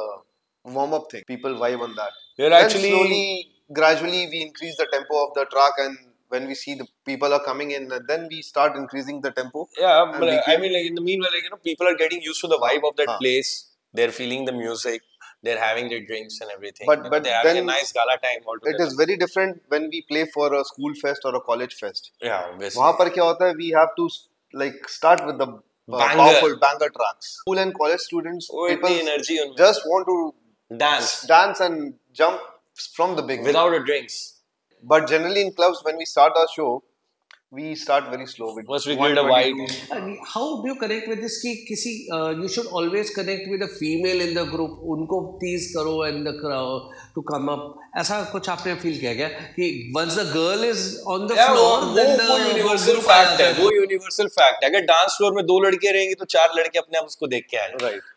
warm-up thing. People vibe on that. Then slowly, gradually, we increase the tempo of the track, and when we see the people are coming in, then we start increasing the tempo. Yeah, but I mean, like in the meanwhile, like, people are getting used to the vibe of that place. They're feeling the music. They're having their drinks and everything. But they're having a nice gala time altogether. It is very different when we play for a school fest or a college fest. Yeah, obviously. वहाँ पर क्या होता है? We have to like start with the powerful banger tracks. School and college students, people energy just want to dance and jump from the beginning without a drinks. But generally in clubs, when we start our show, we start very slow. First we build a vibe. How do you connect with this? You should always connect with a female in the group. उनको tease करो and the crowd to come up. ऐसा कुछ आपने feel किया क्या? कि once the girl is on the floor, then वो universal fact है. वो universal fact है. अगर dance floor में 2 लड़के रहेंगी तो 4 लड़के अपने आप उसको देख के आएंगे. Right.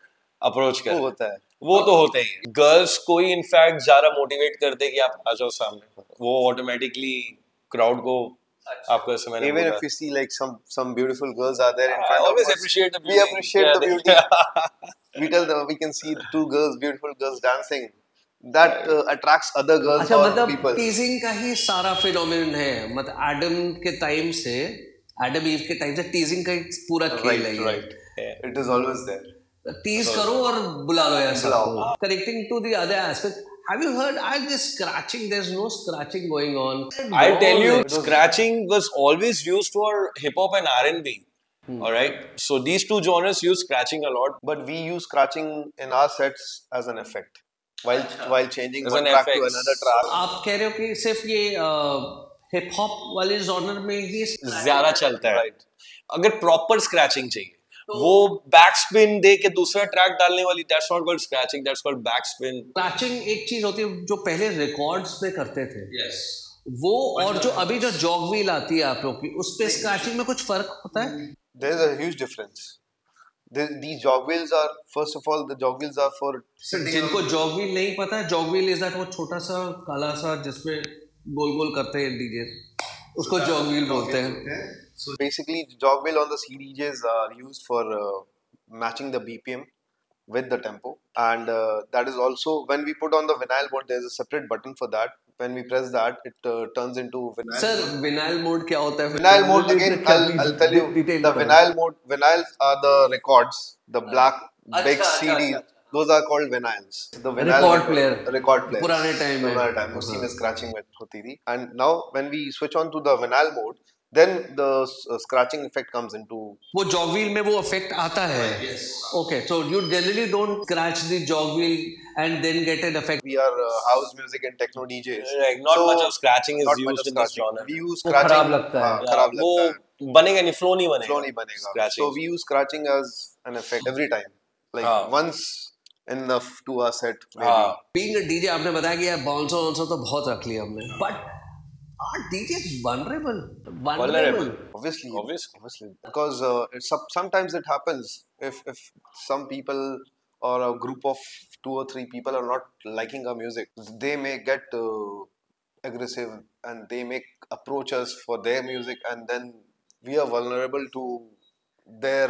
Approach कर. वो होता है. वो तो होता ही है. Girls को ही in fact ज़्यादा motivate करते कि आप आ जाओ सामने. वो automatically crowd को even if we see like some beautiful girls are there in front of us, I always appreciate the beauty. We appreciate the beauty. We tell them we can see 2 beautiful girls dancing. That attracts other girls or people. Teasing का ही सारा phenomenon है. मतलब Adam Eve के time से teasing का पूरा खेल है. Right. It is always there. Tease करो और बुला लो यार सबको. Connecting to the other aspect. Have you heard? This scratching. There's no scratching going on. I'll tell you, scratching was always used for hip hop and R&B. All right. So these 2 genres use scratching a lot. But we use scratching in our sets as an effect while changing one track to another track. आप कह रहे हो कि सिर्फ ये hip hop वाले genre में ही ज़्यादा चलता है. Right. अगर proper scratching चाहिए. वो बैकस्पिन दे के दूसरा ट्रैक डालने वाली, that's not called scratching, that's called backspin. Scratching एक चीज होती है जो पहले रिकॉर्ड्स पे करते थे. Yes. वो और जो अभी जो जॉग व्हील आती है आप लोग की, उस पे स्क्रैचिंग में कुछ फर्क होता है? There is a huge difference. These jog wheels are, first of all, the jog wheels are for. जिनको जॉग व्हील नहीं पता है, जॉग व्हील इज दैट वो छोटा सा काला सा जिसमें गोल गोल करते हैं डीजे, उसको जॉग व्हील बोलते हैं. So basically, jog wheel on the CDJs are used for matching the BPM with the tempo, and that is also when we put on the vinyl mode. There's a separate button for that. When we press that, it turns into vinyl. Sir, vinyl mode क्या होता है? Vinyl mode again. I'll tell you the vinyl mode. Vinyls are the records, the black big CDs. Those are called vinyls. The vinyl record player. Record player. पुराने time में. पुराने time उसी में scratching में होती थी. And now when we switch on to the vinyl mode, then the scratching effect comes into. वो jog wheel में वो effect आता है. Yes. Okay, so you generally don't scratch the jog wheel and then get an effect. We are house music and techno DJs. Like not much of scratching is used in this genre. We use scratching. खराब लगता है. खराब लगता है. वो बनेगा नहीं, flow नहीं बनेगा. Flow नहीं बनेगा. Scratching. So we use scratching as an effect every time. Like once enough to our set. Maybe. Being a DJ, आपने बताया कि यार bouncer तो बहुत रख लिया हमने. But are DJs vulnerable? Obviously. Because sometimes it happens if some people or a group of 2 or 3 people are not liking our music, they may get aggressive and they may approach us for their music, and then we are vulnerable to their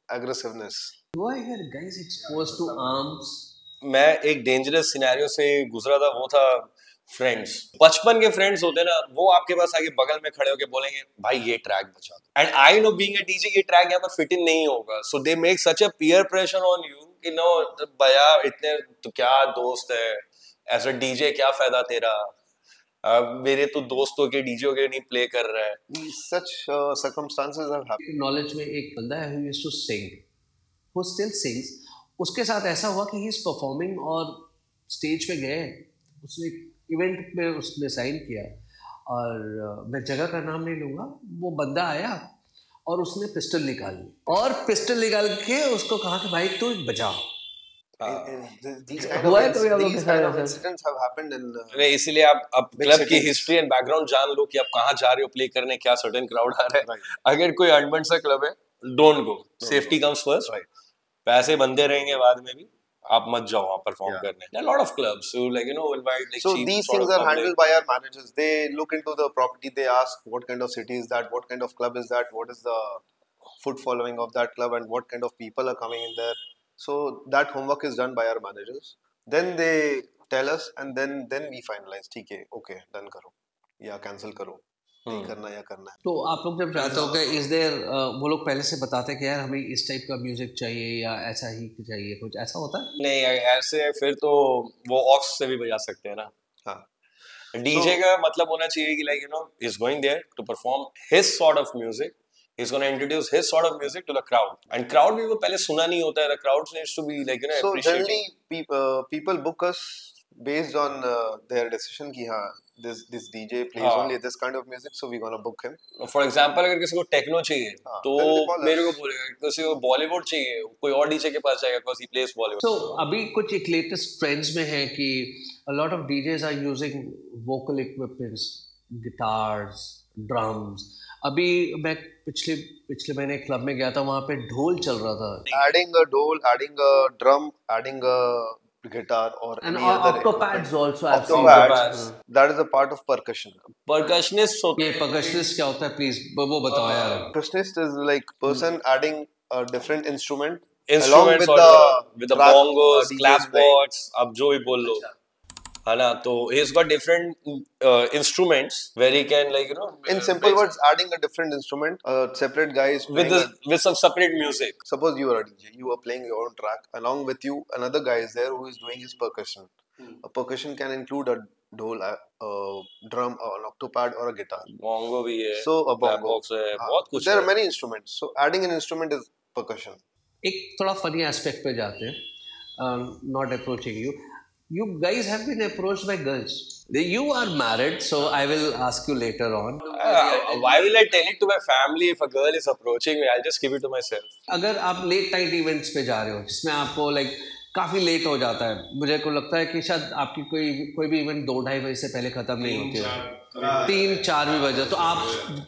aggressiveness. Why are guys exposed to arms? मैं एक dangerous scenario से गुजरा था, वो था friends. बचपन के friends होते हैं ना, वो आपके पास आके बगल में खड़े होके बोलेंगे भाई ये ट्रैक बजा दो, and I know being a DJ ये ट्रैक यहाँ पर फिट इन नहीं होगा, so they make such a peer pressure on you कि नो भैया इतने तो क्या दोस्त है, एज अ डीजे क्या फायदा तेरा, मेरे तो दोस्तों के डीजे के नहीं प्ले कर रहा है. Such circumstances have happened. Knowledge में एक बंदा है who used to sing, who still sings. उसके साथ ऐसा हुआ कि he is performing और स्टेज पे गए, उसने इवेंट में उसने साइन किया, और मैं जगह का नाम नहीं लूँगा, वो बंदा आया और उसने पिस्टल निकाल ली और पिस्टल निकाल के उसको कहा कि भाई तू बजा. These kind of incidents have happened in. इसीलिए आप क्लब की हिस्ट्री एंड बैकग्राउंड जान लो कि आप कहाँ जा रहे हो प्ले करने, क्या सर्टेन क्राउड आ रहा है. अगर कोई अनबन सा क्लब है, don't go. Safety comes first. पैसे बनते रहेंगे बाद में भी, आप मत जाओ वहाँ परफॉर्म करने. There are a lot of clubs who invite like so cheap these sort things of are public. handled by our managers. They look into the property, they ask what kind of city is that, what kind of club is that, what is the foot following of that club, and what kind of people are coming in there. So that homework is done by our managers. Then they tell us, and then we finalize. ठीक है, okay, done करो या cancel करो, नहीं करना या करना है. तो आप लोग जब जाते हो गए, इज देयर वो लोग पहले से बताते हैं कि यार हमें इस टाइप का म्यूजिक चाहिए या ऐसा ही चाहिए, कुछ ऐसा होता है? नहीं, ऐसे फिर तो वो ऑक्स से भी बजा सकते हैं ना. हाँ. डीजे का मतलब होना चाहिए कि he's going there to perform his sort of music. He's going to introduce his sort of music to the crowd, and crowd भी वो पहले सुना नहीं होता है. The crowd needs to be So appreciated. generally people book us based on their decision कि हाँ this DJ plays only this kind of music, so we're gonna book him. For example, अगर किसी को टेक्नो चाहिए तो मेरे को बोलेगा, किसी को बॉलीवुड चाहिए कोई और डीजे के पास जाएगा because he plays Bollywood. So अभी कुछ एक लेटेस्ट ट्रेंड्स में है कि a lot of DJs are using vocal equipments, guitars, drums. अभी मैं पिछले महीने क्लब में गया था, वहाँ पे ढोल चल रहा था. Adding a dole, adding a drum, adding a guitar or and any other octopads also. Octopads. That is a part of percussion. Percussionist होते ये percussionist क्या होता है, प्लीज वो बताओ यार. Percussionist is like person adding a different instrument along instruments with the track, bongos, DJs clapboards, अब जो भी बोल लो, है ना. तो he's got different instruments where he can in simple words, adding a different instrument, a separate guy is with some separate music. Suppose you are a DJ, you are playing your own track, along with you another guy is there who is doing his percussion. A percussion can include a dole, a drum, an octopad or a guitar. Bongo भी है, So a bongo. box है, बहुत कुछ There है. are many instruments, so adding an instrument is percussion. एक थोड़ा funny aspect पे जाते हैं. Not approaching you. You guys have been approached by girls. You are married, so I will ask you later on. Why will I tell it to my family if a girl is approaching me? I'll just keep it to myself. अगर आप late night events पे जा रहे हो जिसमें आपको काफ़ी late हो जाता है, मुझे को लगता है कि शायद आपकी कोई भी इवेंट 2-2:30 बजे से पहले ख़त्म नहीं होती है, 3-4 भी बजे, तो आप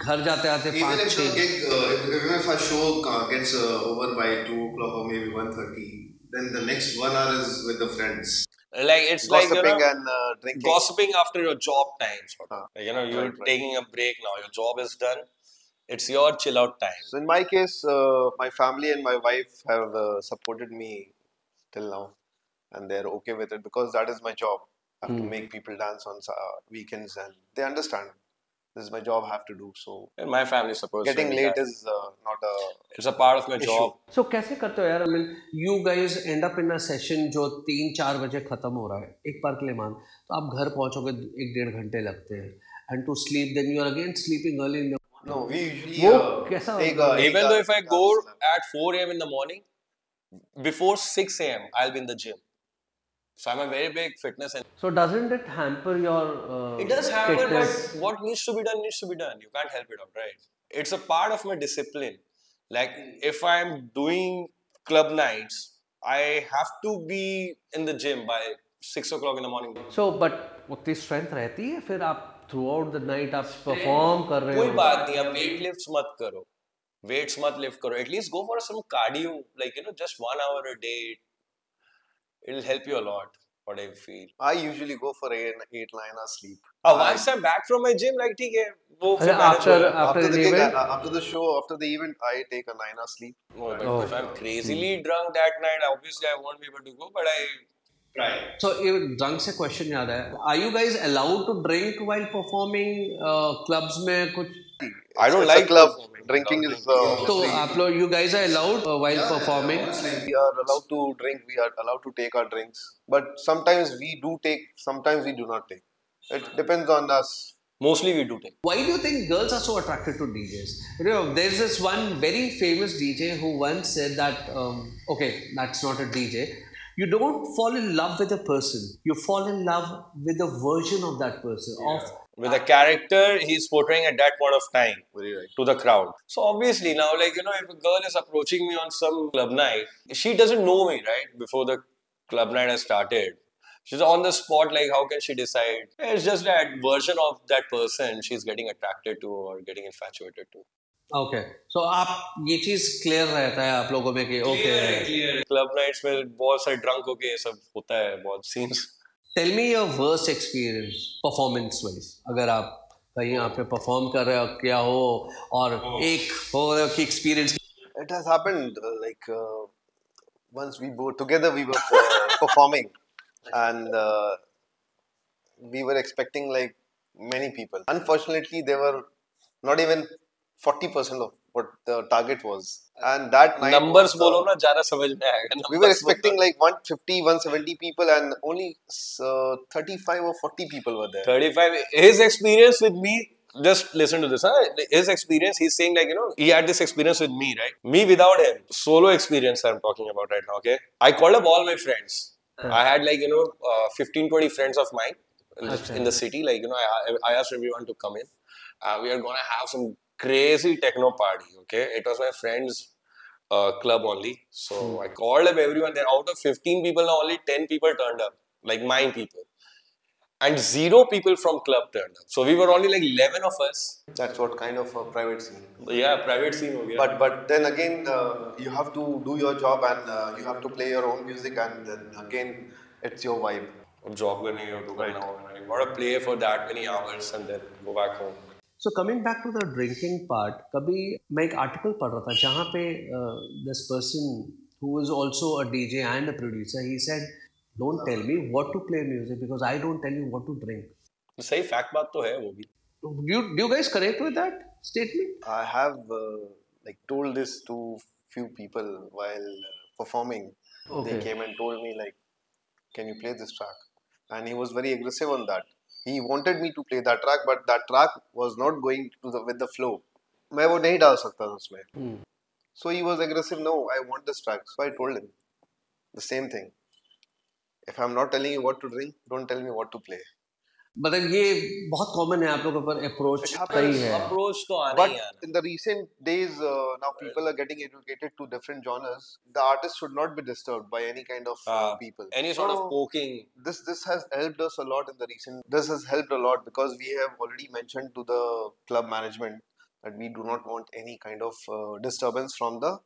घर जाते आते 5-6. Even if a show gets over by 2 o'clock or maybe 1:30, then the next 1 hour is with the friends. It's Gossiping and drinking. gossiping after your job time. Sort of. You're right. taking a break now. Your job is done. It's your chill out time. So in my case, my family and my wife have supported me till now, and they're okay with it because that is my job. I have to make people dance on weekends, and they understand. This is my job. I have to do so. And my family supports Getting me late that. is not a It's a part of my issue. job. So कैसे करते हो यार? I mean, you guys end up in a session जो 3-4 बजे खत्म हो रहा है, एक बार के लिए मान, तो आप घर पहुंचोगे 1-1.5 घंटे लगते हैं, and to sleep then you are again sleeping early in the No, we usually वो कैसा take होता है? Even though if I go sleep. at 4 a.m. in the morning, before 6 a.m. I'll be in the gym. So I'm a very big fitness and So doesn't it hamper your it does happen, fitness? but what needs to be done needs to be done. You can't help it out, right? It's a part of my discipline. Like if I'm doing club nights, I have to be in the gym by 6 o'clock in the morning. So but उतनी strength रहती है फिर आप throughout the night आप perform कर रहे कोई हो? बात नहीं, आप weight lifts मत करो, weights मत lift करो. At least go for some cardio, like just 1 hour a day. It'll help you a lot. What I feel. I usually go for 8-9 hours sleep. Once I'm back from my gym, like ठीक है, वो अरे फिर manage after होगा. after After the the gig, event? after the show, after the event, I take a 9 hour sleep. No, but if I'm crazily drunk that night, obviously I won't be able to go, but I try. So even drunk से question याद है, are you guys allowed to drink while performing clubs में कुछ? I don't It's like a club. performing Drinking is तो obviously आप लोग you guys are allowed while performing? we are allowed to drink. We are allowed to take our drinks, but sometimes we do take. Sometimes we do not take. It depends on us. Mostly we do take. Why do you think girls are so attracted to DJs? There's this one very famous DJ who once said that, okay, that's not a DJ. You don't fall in love with a person. You fall in love with the version of that person. With the character he's portraying at that point of time Very right. to the crowd. So obviously now, like, if a girl is approaching me on some club night, she doesn't know me, right? Before the club night has started. She's on the spot, like, how can she decide? It's just that version of that person she's getting attracted to or getting infatuated to. Okay. So आप ये चीज clear रहता है आप लोगों में कि okay. Club nights में बहुत सारे drunk होके ये सब होता है, बहुत scenes. Tell me your worst experience performance wise. अगर आप कहीं यहाँ पे perform कर रहे हो क्या हो और एक हो कि experience. It has happened once we both together we were performing, and we were expecting like many people. Unfortunately, there were not even 40% of what the target was, and that night Numbers was, बोलो ना, ज़्यादा समझ में आएगा. we were Numbers expecting like 150, 170 people, and only 35 or 40 people were there. 35. His experience with me, just listen to this. His experience, he's saying like, he had this experience with me, right? Me without him. Solo experience I'm talking about right now, okay? I called up all my friends. I had like, 15, 20 friends of mine in the city. Like, I asked everyone to come in. We are going to have some crazy techno party, okay? It was my friend's club only. So I called up everyone there. Out of 15 people, now only 10 people turned up. Like my people. And 0 people from club turned up. So we were only like 11 of us. That's what kind of a private scene. Yeah, private scene ho gaya. But then again, you have to do your job, and you have to play your own music, and then again, it's your vibe. Job करने हो तो करना होगा. You gotta play for that many hours and then go back home. So coming back to the drinking part, कभी मैं एक article पढ़ रहा था जहाँ पे this person who was also a DJ and a producer, he said, "Don't tell me what to play music because I don't tell you what to drink." सही fact बात तो है वो भी. Do you guys connect with that statement? I have told this to few people while performing. Okay. They came and told me like, "Can you play this track?" And he was very aggressive on that. He wanted me to play that track, but that track was not going with the flow. मैं वो नहीं डाल सकता था उसमें. So he was aggressive. No, I want this track. So I told him the same thing. If I'm not telling you what to drink, don't tell me what to play. मतलब ये बहुत common है आप लोगों पर approach It happens. सही है. Approach तो आना ही But आना. in the recent days, now people are getting educated to different genres. The artist should not be disturbed by any kind of people. Any sort of So, poking. This has helped us a lot in the recent. This has helped a lot because we have already mentioned to the club management that we do not want any kind of disturbance from the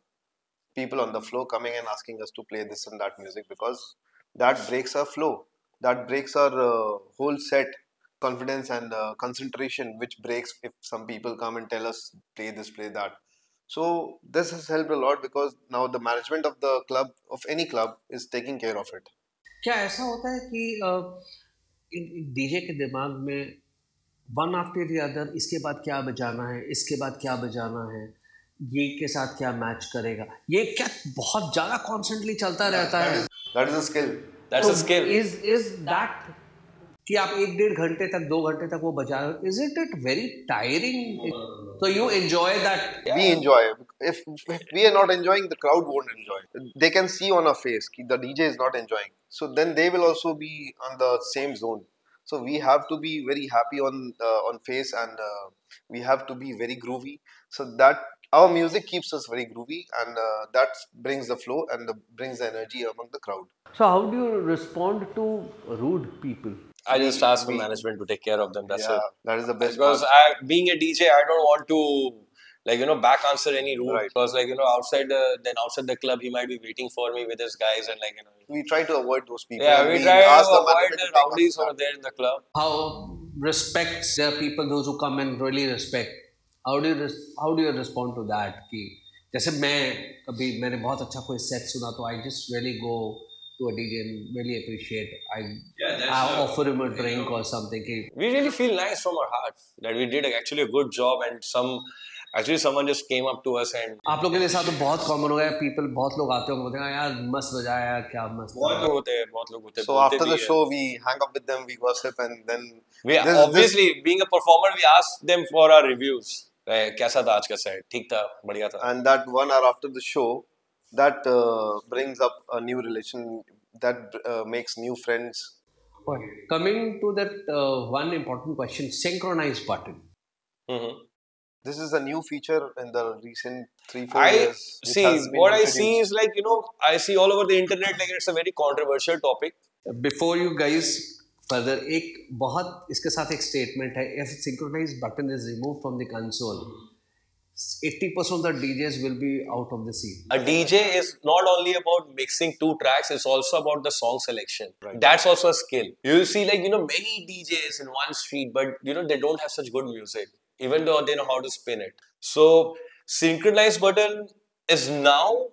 people on the floor coming and asking us to play this and that music, because that breaks our flow. That breaks our whole set confidence and concentration, which breaks if some people come and tell us play this, play that. So this has helped a lot because now the management of the club, of any club, is taking care of it. क्या ऐसा होता है कि DJ के दिमाग में one after the other इसके बाद क्या बजाना है, इसके बाद क्या बजाना है, ये के साथ क्या मैच करेगा, ये क्या बहुत ज़्यादा कॉन्स्टेंटली चलता रहता है? That is a skill. That's a skill. Is that कि आप 1-1.5 घंटे तक 2 घंटे तक वो बजा रहे हो, is it very tiring? So you enjoy that? We enjoy. If we are not enjoying, the crowd won't enjoy. They can see on our face that the DJ is not enjoying. So then they will also be on the same zone. So we have to be very happy on face, and we have to be very groovy. So that our music keeps us very groovy, and that brings the flow and brings the energy among the crowd. So how do you respond to rude people? I just ask the management to take care of them. That's it. That is the best Because part. being a DJ, I don't want to back answer any rude. Right. Because outside the club, he might be waiting for me with his guys and We try to avoid those people. Yeah, and we try to ask the avoid management the to take rowdies us who are there in the club. How respects the people, those who come and really respect? How do you respond to that? कि जैसे मैंने बहुत अच्छा कोई set सुना तो I just really go to a DJ and really appreciate. I offer him a drink or something. We really feel nice from our heart that we did actually a good job, and someone just came up to us and आप लोगों के साथ तो बहुत common हो गया, people बहुत लोग आते होंगे, बोलते हैं यार मस्त बजाया यार, क्या मस्त। बहुत लोग होते हैं। So after the show, we hang up with them, we gossip, and then obviously being a performer, we ask them for our reviews. कैसा था आज का सेट? ठीक था, बढ़िया था। And that 1 hour after the show, that brings up a new relation, that makes new friends. Coming to that one important question, synchronize button. Mm-hmm. This is a new feature in the recent 3-4 years. See, what I see is I see all over the internet it's a very controversial topic. Before you guys further, एक बहुत इसके साथ एक statement है, if synchronized button is removed from the console, 80% of the DJs will be out of the scene. A DJ is not only about mixing 2 tracks, it's also about the song selection. Right. That's also a skill. You'll see many DJs in one street, but they don't have such good music, even though they know how to spin it. So synchronized button is now,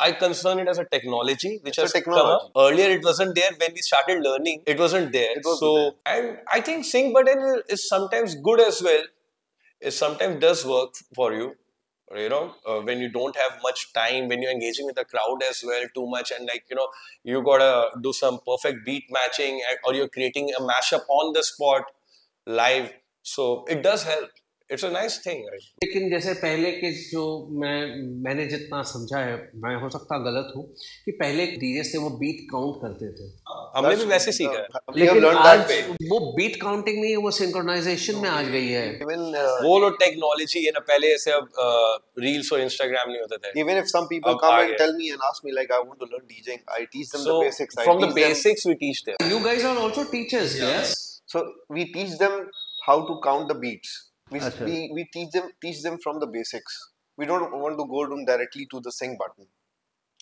I consider it as a technology which has come up. Earlier it wasn't there. When we started learning, it wasn't there. And I think sync button is sometimes good as well. It sometimes does work for you, when you don't have much time, when you're engaging with the crowd as well too much, and you gotta do some perfect beat matching, or you're creating a mashup on the spot live. So it does help. It's a nice thing, right? लेकिन जैसे पहले के जो मैंने जितना समझा है, मैं हो सकता गलत हूँ, कि पहले डीजेस थे वो बीट काउंट करते थे। हमने भी वैसे सीखा है। लेकिन आज वो बीट काउंटिंग नहीं है, वो सिंक्रोनाइजेशन में आ गई है। वो लोग टेक्नोलॉजी है ना, पहले ऐसे रील्स और इंस्टाग्राम नहीं होते थे। Even if some people come and tell me and ask me I want to learn DJing, I teach them the basics. From the basics we teach them. You guys are also teachers, yes? So we teach them how to count the beats. We teach them from the basics. We don't want to go directly to the sync button.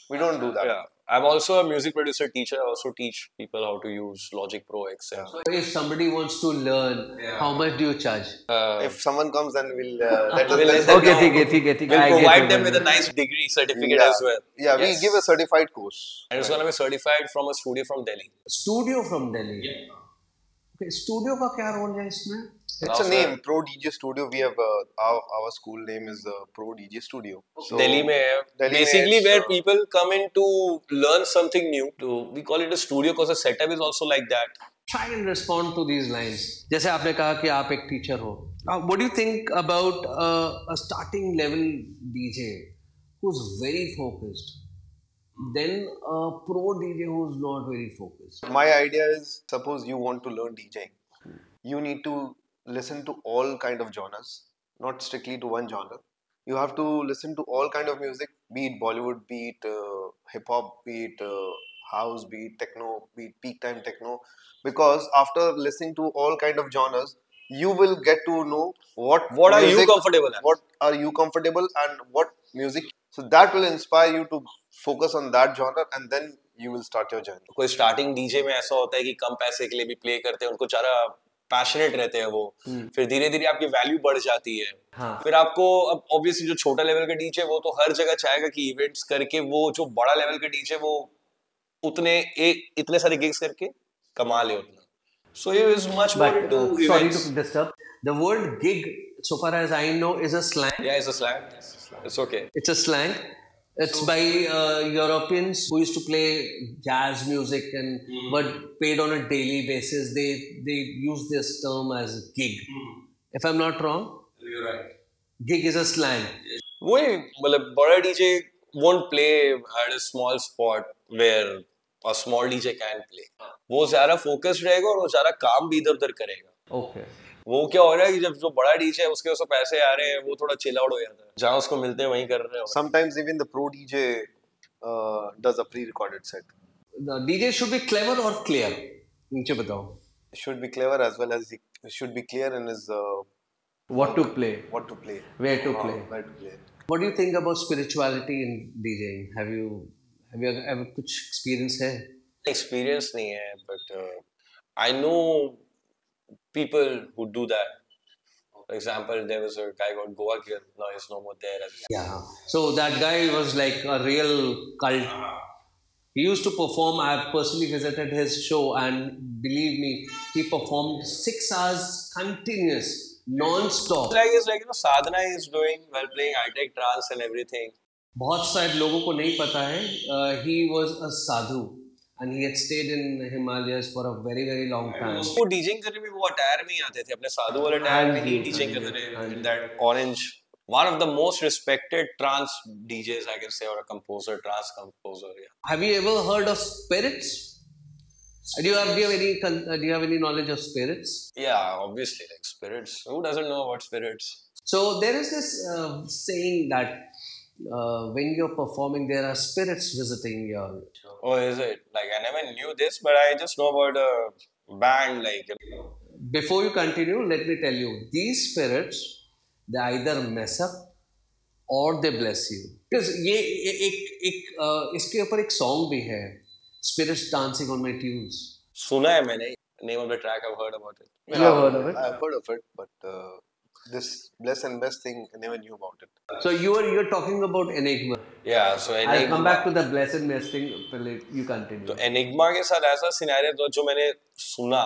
We don't do that. Yeah. I'm also a music producer teacher. I also teach people how to use Logic Pro XL. So if somebody wants to learn, how much do you charge? If someone comes, then we'll let them know. Okay. We'll provide them with a nice degree certificate as well. Yeah, we give a certified course. And it's going to be certified from a studio from Delhi. Studio from Delhi? Yeah. Okay, studio का क्या role है इसमें? It's a name, Pro DJ Studio. We have our school name is Pro DJ Studio. So Delhi में है. Basically where people come in to learn something new. We call it a studio because the setup is also like that. Try and respond to these lines. जैसे आपने कहा कि आप एक teacher हो. What do you think about a starting level DJ who's very focused? Then a pro DJ who's not very focused. My idea is, suppose you want to learn DJing, you need to listen to all kind of genres, not strictly to one genre. You have to listen to all kind of music, be it Bollywood, be it hip hop, be it house, be it techno, be it peak time techno. Because after listening to all kind of genres, you will get to know what are you comfortable at? What are you comfortable and what music. So that will inspire you to focus on that genre, and then you will start your journey. कोई starting DJ में ऐसा होता है कि कम पैसे के लिए भी play करते हैं, उनको ज़्यादा पैशनेट रहते हैं वो, फिर धीरे धीरे आपकी वैल्यू बढ़ जाती है। हाँ। फिर आपको अब ऑब्वियसली जो छोटा लेवल का डीजे वो तो हर जगह चाहेगा कि इवेंट्स करके वो जो बड़ा लेवल का डीजे वो इतने सारे गिग्स करके कमा ले उतना। So he is much more But into sorry events. to disturb. The word gig, so far as I know, is a slang. Yeah, it's a slang. It's okay. It's a slang. It's by Europeans who used to play jazz music and but paid on a daily basis. They use this term as gig. If I'm not wrong, You're right. gig is a slang. वही मतलब बड़ा DJ won't play at a small spot where a small DJ can play. वो ज़्यादा focused रहेगा और वो ज़्यादा काम भी इधर उधर करेगा। Okay. वो क्या हो रहा है कि जब जो बड़ा डीजे है उसके उसको पैसे आ रहे हैं वो थोड़ा चिल आउट हो जाता है, जहाँ उसको मिलते हैं वहीं कर रहे हो। Sometimes even the pro DJ does a pre-recorded set. The DJ should be clever or clear. नीचे बताओ. Should be clever as well as he should be clear in his What to play? what to play, Where to play? where to play. What do you think about spirituality in DJing? Have you ever कुछ experience है? Experience नहीं है, but I know people who do that. For example, there was a guy called Goa Kiran. Now he's no more there. Yeah. So that guy was like a real cult. He used to perform. I have personally visited his show, and believe me, he performed 6 hours continuous, non-stop. It's like sadhana he is doing while playing high-tech trance and everything. बहुत शायद लोगों को नहीं पता है. He was a sadhu, and he had stayed in Himalayas for a very long time. वो डीजिंग करने में वो अटायर में ही आते थे, अपने साधु वाले अटायर में ही डीजिंग करते थे. In that orange, one of the most respected trance DJs I can say, or a composer, trance composer. Yeah. Have you ever heard of spirits? Do you have any knowledge of spirits? Yeah, obviously, like spirits. Who doesn't know about spirits? So there is this saying that when you're performing, there are spirits visiting your. Oh, is it? Like I never knew this, but I just know about a band. Like Before you continue, let me tell you, these spirits, they either mess up or they bless you. Because ये एक इसके ऊपर एक song भी है, Spirits Dancing on My Tunes. सुना है मैंने. Name of the track, I've heard about it. You have heard of it? I've heard of it, but this bless and best thing I never knew about it. So you're talking about Enigma. Yeah, so I'll Enigma. come back to the bless and best thing. पहले you continue. तो Enigma के साथ ऐसा scenario था जो मैंने सुना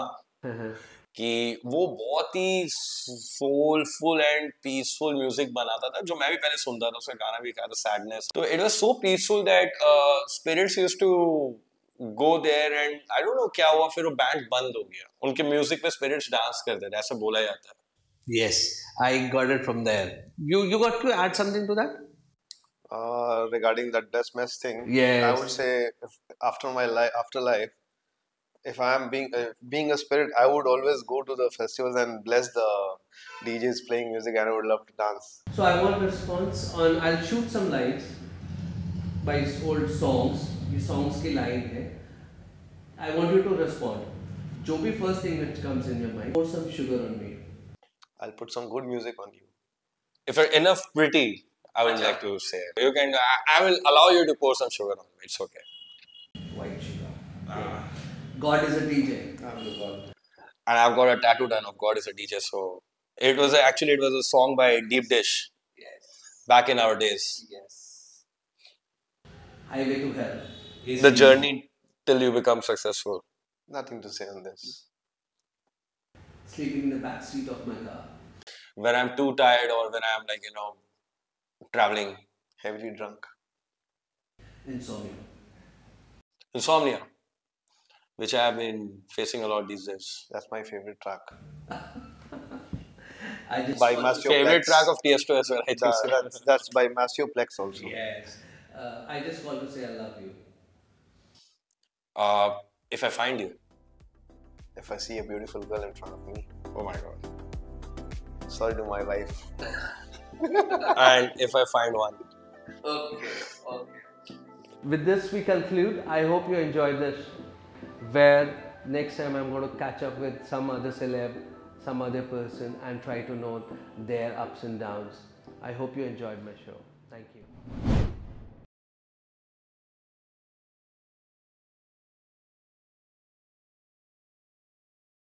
कि वो बहुत ही soulful and peaceful म्यूजिक बनाता था, जो मैं भी पहले सुनता था. उसका गाना भी कहा था Sadness. तो it was so peaceful that spirits used to go there and I don't know क्या हुआ, फिर वो बैंड बंद हो गया. उनके म्यूजिक पे स्पिरिट्स डांस करते थे, ऐसा बोला जाता है. Yes, I got it from there. You got to add something to that? Regarding that bless mess thing, Yes. I would say afterlife, if I am being a spirit, I would always go to the festivals and bless the DJs playing music, and I would love to dance. So I want response on. I'll shoot some lines by old songs. ये songs की line है. I want you to respond. जो भी first thing which comes in your mind. Pour some sugar on me. I'll put some good music on you. If you're enough pretty, I would like to say you can. I will allow you to pour some sugar on me. It's okay. White sugar. God is a DJ. And I've got a tattoo done of God is a DJ. So it was a song by Deep Dish. Yes. Back in our days. Yes. Highway to Hell. The journey till you become successful. Nothing to say on this. Sleeping in the back seat of my car. When I'm too tired or when I'm like traveling. Heavily drunk. Insomnia. Which I have been facing a lot these days. That's my favorite track. I just By Master Favorite Plex. track of Tiesto as well, I think so. That's by Master Plex also. Yes. I just want to say I love you. If I find you. If I see a beautiful girl in front of me, Oh my God. sorry to my wife. And if I find one. Okay. With this we conclude. I hope you enjoyed this. Where next time I'm going to catch up with some other celeb, some other person and try to know their ups and downs. I hope you enjoyed my show. Thank you.